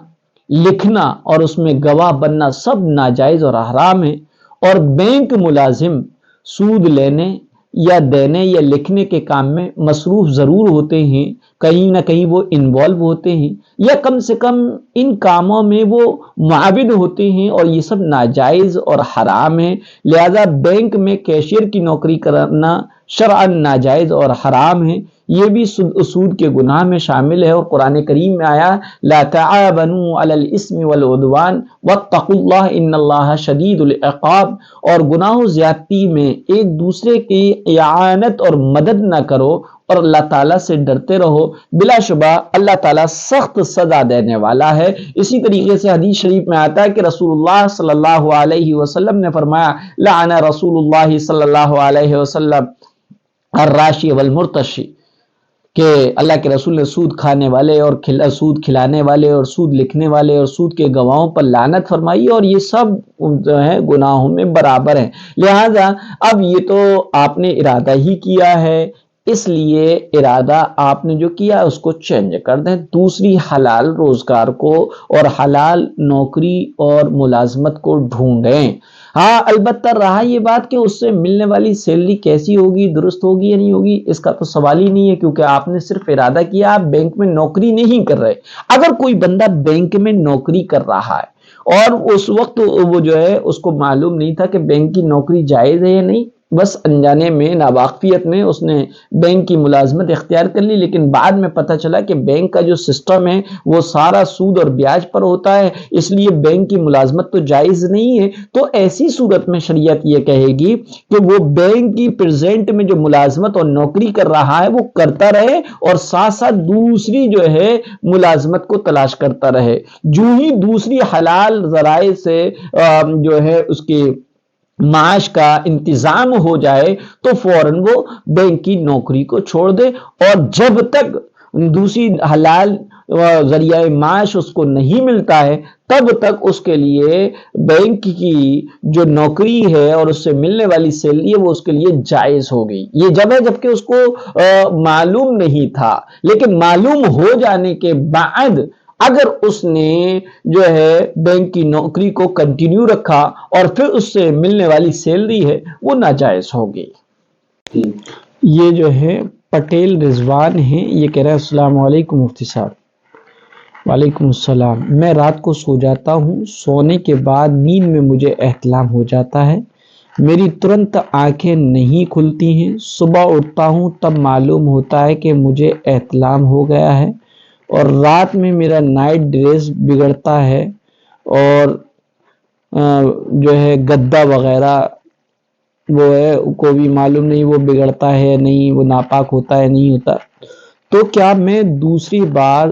لکھنا اور اس میں گواہ بننا سب ناجائز اور حرام ہے۔ اور بینک ملازم سود لینے یا دینے یا لکھنے کے کام میں مصروف ضرور ہوتے ہیں، کہیں نہ کہیں وہ انوالو ہوتے ہیں، یا کم سے کم ان کاموں میں وہ معاون ہوتے ہیں، اور یہ سب ناجائز اور حرام ہے۔ لہذا بینک میں کیشیئر کی نوکری کرنا شرعاً ناجائز اور حرام ہے، یہ بھی سود کے گناہ میں شامل ہے، اور قرآن کریم میں آیا لا تعاونوا علی الاثم والعدوان واتقوا اللہ ان اللہ شدید العقاب، اور گناہ و زیادتی میں ایک دوسرے کی اعانت اور مدد نہ کرو اور اللہ تعالیٰ سے ڈرتے رہو، بلا شبہ اللہ تعالیٰ سخت سزا دینے والا ہے۔ اسی طریقے سے حدیث شریف میں آتا ہے کہ رسول اللہ صلی اللہ علیہ وسلم نے فرمایا لعن رسول اللہ صلی اللہ علیہ وسلم الراشی والمرتشی، کہ اللہ کے رسول نے سود کھانے والے اور سود کھلانے والے اور سود لکھنے والے اور سود کے گواہوں پر لعنت فرمائی، اور یہ سب جو ہے گناہوں میں برابر ہیں۔ لہذا اب یہ تو آپ نے ارادہ ہی کیا ہے، اس لیے ارادہ آپ نے جو کیا اس کو چینج کر دیں، دوسری حلال روزگار کو اور حلال نوکری اور ملازمت کو ڈھونڈیں۔ ہاں البتہ رہا یہ بات کہ اس سے ملنے والی سیلری کیسی ہوگی، درست ہوگی یا نہیں ہوگی، اس کا تو سوال ہی نہیں ہے، کیونکہ آپ نے صرف ارادہ کیا، آپ بینک میں نوکری نہیں کر رہے۔ اگر کوئی بندہ بینک میں نوکری کر رہا ہے اور اس وقت وہ جو ہے اس کو معلوم نہیں تھا کہ بینک کی نوکری جائز ہے یا نہیں، بس انجانے میں ناواقفیت میں اس نے بینک کی ملازمت اختیار کر لی، لیکن بعد میں پتہ چلا کہ بینک کا جو سسٹم ہے وہ سارا سود اور بیاج پر ہوتا ہے، اس لیے بینک کی ملازمت تو جائز نہیں ہے، تو ایسی صورت میں شریعت یہ کہے گی کہ وہ بینک کی پریزنٹ میں جو ملازمت اور نوکری کر رہا ہے وہ کرتا رہے، اور ساتھ ساتھ دوسری جو ہے ملازمت کو تلاش کرتا رہے۔ جو ہی دوسری حلال ذرائع سے جو ہے اس کی معاش کا انتظام ہو جائے تو فوراً وہ بینک کی نوکری کو چھوڑ دے، اور جب تک دوسری حلال ذریعہ معاش اس کو نہیں ملتا ہے تب تک اس کے لیے بینک کی جو نوکری ہے اور اس سے ملنے والی سیلری ہے وہ اس کے لیے جائز ہو گئی۔ یہ جب ہے جبکہ اس کو معلوم نہیں تھا، لیکن معلوم ہو جانے کے بعد اگر اس نے جو ہے بینک کی نوکری کو کنٹینیو رکھا اور پھر اس سے ملنے والی سیلری ہے وہ ناجائز ہوگی۔ یہ جو ہے پٹیل رضوان ہیں، یہ کہہ رہے ہیں السلام علیکم مفتی صاحب۔ وعلیکم السلام۔ میں رات کو سو جاتا ہوں، سونے کے بعد نیند میں مجھے احتلام ہو جاتا ہے، میری ترنت آنکھیں نہیں کھلتی ہیں، صبح اٹھتا ہوں تب معلوم ہوتا ہے کہ مجھے احتلام ہو گیا ہے، اور رات میں میرا نائٹ ڈریس بگڑتا ہے، اور جو ہے گدا وغیرہ وہ ہے کو بھی معلوم نہیں وہ بگڑتا ہے نہیں، وہ ناپاک ہوتا ہے نہیں ہوتا، تو کیا میں دوسری بار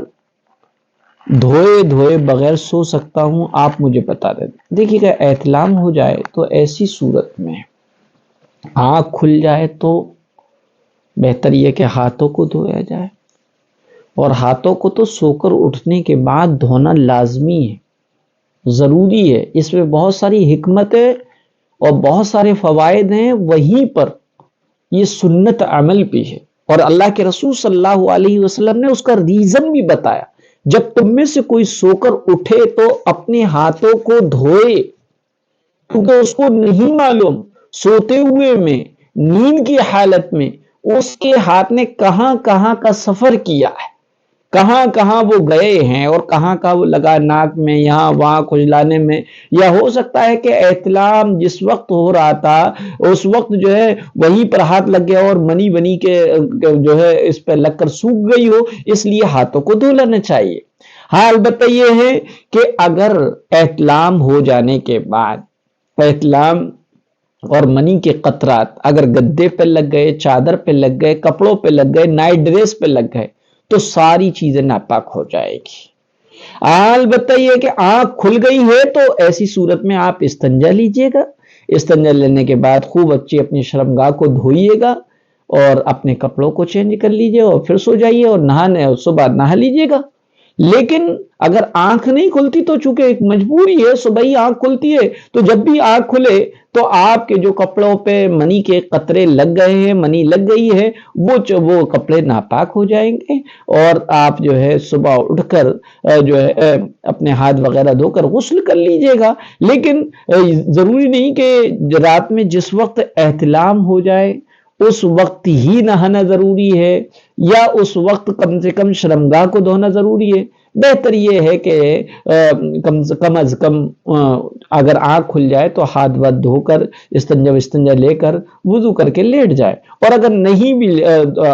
دھوئے بغیر سو سکتا ہوں؟ آپ مجھے بتا دیں۔ دیکھیے کہ احتلام ہو جائے تو ایسی صورت میں آنکھ کھل جائے تو بہتر یہ کہ ہاتھوں کو دھویا جائے، اور ہاتھوں کو تو سو کر اٹھنے کے بعد دھونا لازمی ہے، ضروری ہے، اس میں بہت ساری حکمت ہے اور بہت سارے فوائد ہیں، وہیں پر یہ سنت عمل بھی ہے، اور اللہ کے رسول صلی اللہ علیہ وسلم نے اس کا ریزن بھی بتایا، جب تم میں سے کوئی سو کر اٹھے تو اپنے ہاتھوں کو دھوئے، کیونکہ اس کو نہیں معلوم سوتے ہوئے میں نیند کی حالت میں اس کے ہاتھ نے کہاں کہاں کا سفر کیا ہے، کہاں کہاں وہ گئے ہیں اور کہاں کہاں وہ لگا، ناک میں، یہاں وہاں کھجلانے میں، یا ہو سکتا ہے کہ احتلام جس وقت ہو رہا تھا اس وقت جو ہے وہیں پر ہاتھ لگ گیا اور منی بنی کے جو ہے اس پہ لگ کر سوکھ گئی ہو، اس لیے ہاتھوں کو دھو لینا چاہیے۔ ہاں البتہ یہ ہے کہ اگر احتلام ہو جانے کے بعد احتلام اور منی کے قطرات اگر گدے پہ لگ گئے، چادر پہ لگ گئے، کپڑوں پہ لگ گئے، نائٹ ڈریس پہ لگ گئے تو ساری چیزیں ناپاک ہو جائے گی۔ البتہ یہ کہ آنکھ کھل گئی ہے تو ایسی صورت میں آپ استنجا لیجئے گا، استنجا لینے کے بعد خوب اچھی اپنی شرمگاہ کو دھوئیے گا اور اپنے کپڑوں کو چینج کر لیجئے اور پھر سو جائیے اور نہانے صبح نہا لیجئے گا۔ لیکن اگر آنکھ نہیں کھلتی تو چونکہ ایک مجبوری ہے، صبح ہی آنکھ کھلتی ہے، تو جب بھی آنکھ کھلے تو آپ کے جو کپڑوں پہ منی کے قطرے لگ گئے ہیں، منی لگ گئی ہے، وہ کپڑے ناپاک ہو جائیں گے اور آپ جو ہے صبح اٹھ کر جو ہے اپنے ہاتھ وغیرہ دھو کر غسل کر لیجئے گا۔ لیکن ضروری نہیں کہ رات میں جس وقت احتلام ہو جائے اس وقت ہی نہانا ضروری ہے یا اس وقت کم سے کم شرمگاہ کو دھونا ضروری ہے۔ بہتر یہ ہے کہ کم از کم اگر آنکھ کھل جائے تو ہاتھ واتھ دھو کر استنجا لے کر وضو کر کے لیٹ جائے، اور اگر نہیں بھی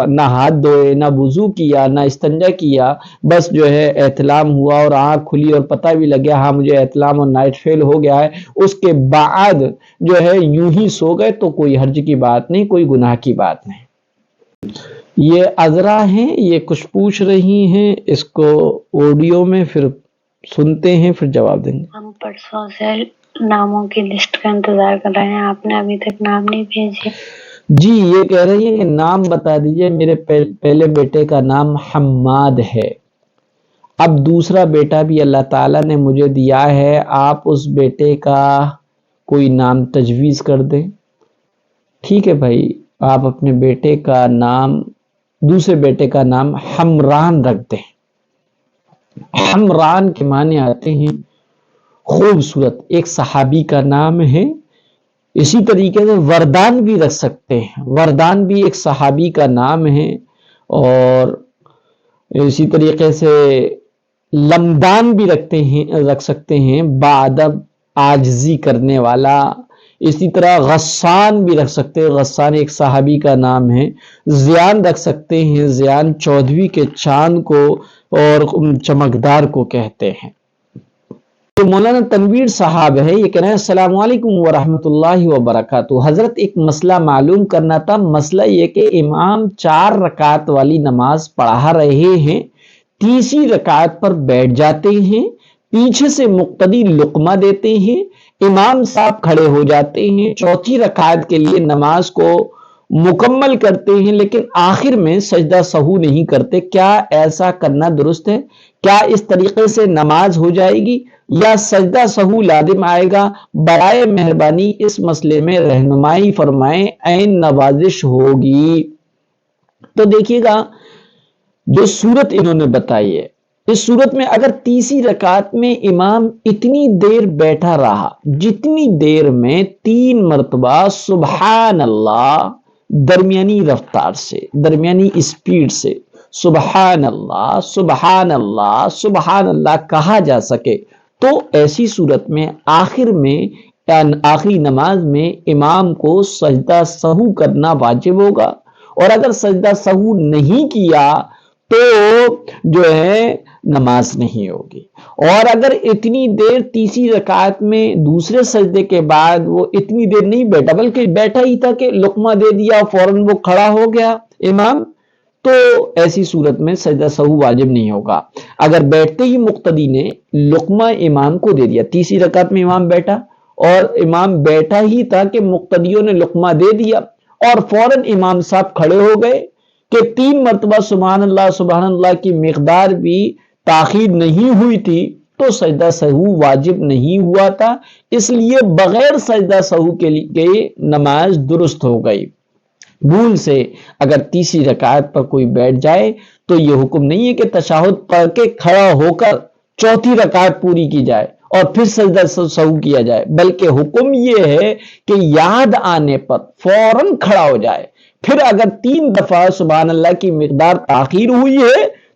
نہ ہاتھ دھوئے، نہ وضو کیا، نہ استنجا کیا، بس جو ہے احتلام ہوا اور آنکھ کھلی اور پتہ بھی لگ گیا ہاں مجھے احتلام اور نائٹ فیل ہو گیا ہے، اس کے بعد جو ہے یوں ہی سو گئے تو کوئی حرج کی بات نہیں، کوئی گناہ کی بات نہیں۔ یہ عذرا ہیں، یہ کچھ پوچھ رہی ہیں، اس کو آڈیو میں پھر سنتے ہیں پھر جواب دیں گے۔ ہم پرسوں سے ناموں کی لسٹ کا انتظار کر رہے ہیں، آپ نے ابھی تک نام نہیں بھیجے۔ جی یہ کہہ رہی ہیں کہ نام بتا دیجئے، میرے پہلے بیٹے کا نام حماد ہے، اب دوسرا بیٹا بھی اللہ تعالیٰ نے مجھے دیا ہے، آپ اس بیٹے کا کوئی نام تجویز کر دیں۔ ٹھیک ہے بھائی، آپ اپنے بیٹے کا نام، دوسرے بیٹے کا نام حمران رکھ دیں۔ حمران کے معنی آتے ہیں خوبصورت، ایک صحابی کا نام ہے۔ اسی طریقے سے وردان بھی رکھ سکتے ہیں، وردان بھی ایک صحابی کا نام ہے، اور اسی طریقے سے لمدان بھی رکھ سکتے ہیں، باادب عاجزی کرنے والا۔ اسی طرح غسان بھی رکھ سکتے ہیں، غسان ایک صحابی کا نام ہے۔ زیان رکھ سکتے ہیں، زیان چودھویں کے چاند کو اور چمکدار کو کہتے ہیں۔ تو مولانا تنویر صاحب ہے، یہ کہہ رہے ہیں السلام علیکم ورحمۃ اللہ وبرکاتہ، حضرت ایک مسئلہ معلوم کرنا تھا۔ مسئلہ یہ کہ امام 4 رکعت والی نماز پڑھا رہے ہیں، تیسری رکعت پر بیٹھ جاتے ہیں، پیچھے سے مقتدی لقمہ دیتے ہیں، امام صاحب کھڑے ہو جاتے ہیں، چوتھی رکعت کے لیے نماز کو مکمل کرتے ہیں لیکن آخر میں سجدہ سہو نہیں کرتے، کیا ایسا کرنا درست ہے؟ کیا اس طریقے سے نماز ہو جائے گی یا سجدہ سہو لازم آئے گا؟ برائے مہربانی اس مسئلے میں رہنمائی فرمائیں، عین نوازش ہوگی۔ تو دیکھیے گا جو صورت انہوں نے بتائی ہے، اس صورت میں اگر تیسری رکعت میں امام اتنی دیر بیٹھا رہا جتنی دیر میں 3 مرتبہ سبحان اللہ درمیانی رفتار سے، درمیانی اسپیڈ سے سبحان اللہ سبحان اللہ سبحان اللہ کہا جا سکے، تو ایسی صورت میں آخری نماز میں امام کو سجدہ سہو کرنا واجب ہوگا، اور اگر سجدہ سہو نہیں کیا تو جو ہے نماز نہیں ہوگی۔ اور اگر اتنی دیر تیسری رکعت میں دوسرے سجدے کے بعد وہ اتنی دیر نہیں بیٹھا بلکہ بیٹھا ہی تھا کہ لقمہ دے دیا فوراً وہ کھڑا ہو گیا امام، تو ایسی صورت میں سجدہ سہو واجب نہیں ہوگا۔ اگر بیٹھتے ہی مقتدی نے لقمہ امام کو دے دیا، تیسری رکعت میں امام بیٹھا اور امام بیٹھا ہی تھا کہ مقتدیوں نے لقمہ دے دیا اور فوراً امام صاحب کھڑے ہو گئے کہ 3 مرتبہ سبحان اللہ کی مقدار بھی تاخیر نہیں ہوئی تھی، تو سجدہ سہو واجب نہیں ہوا تھا، اس لیے بغیر سجدہ سہو کے لیے نماز درست ہو گئی۔ بھول سے اگر تیسری رکعت پر کوئی بیٹھ جائے تو یہ حکم نہیں ہے کہ تشہد پڑھ کے کھڑا ہو کر چوتھی رکعت پوری کی جائے اور پھر سجدہ سہو کیا جائے، بلکہ حکم یہ ہے کہ یاد آنے پر فوراً کھڑا ہو جائے، پھر اگر 3 دفعہ سبحان اللہ کی مقدار تاخیر ہوئی ہے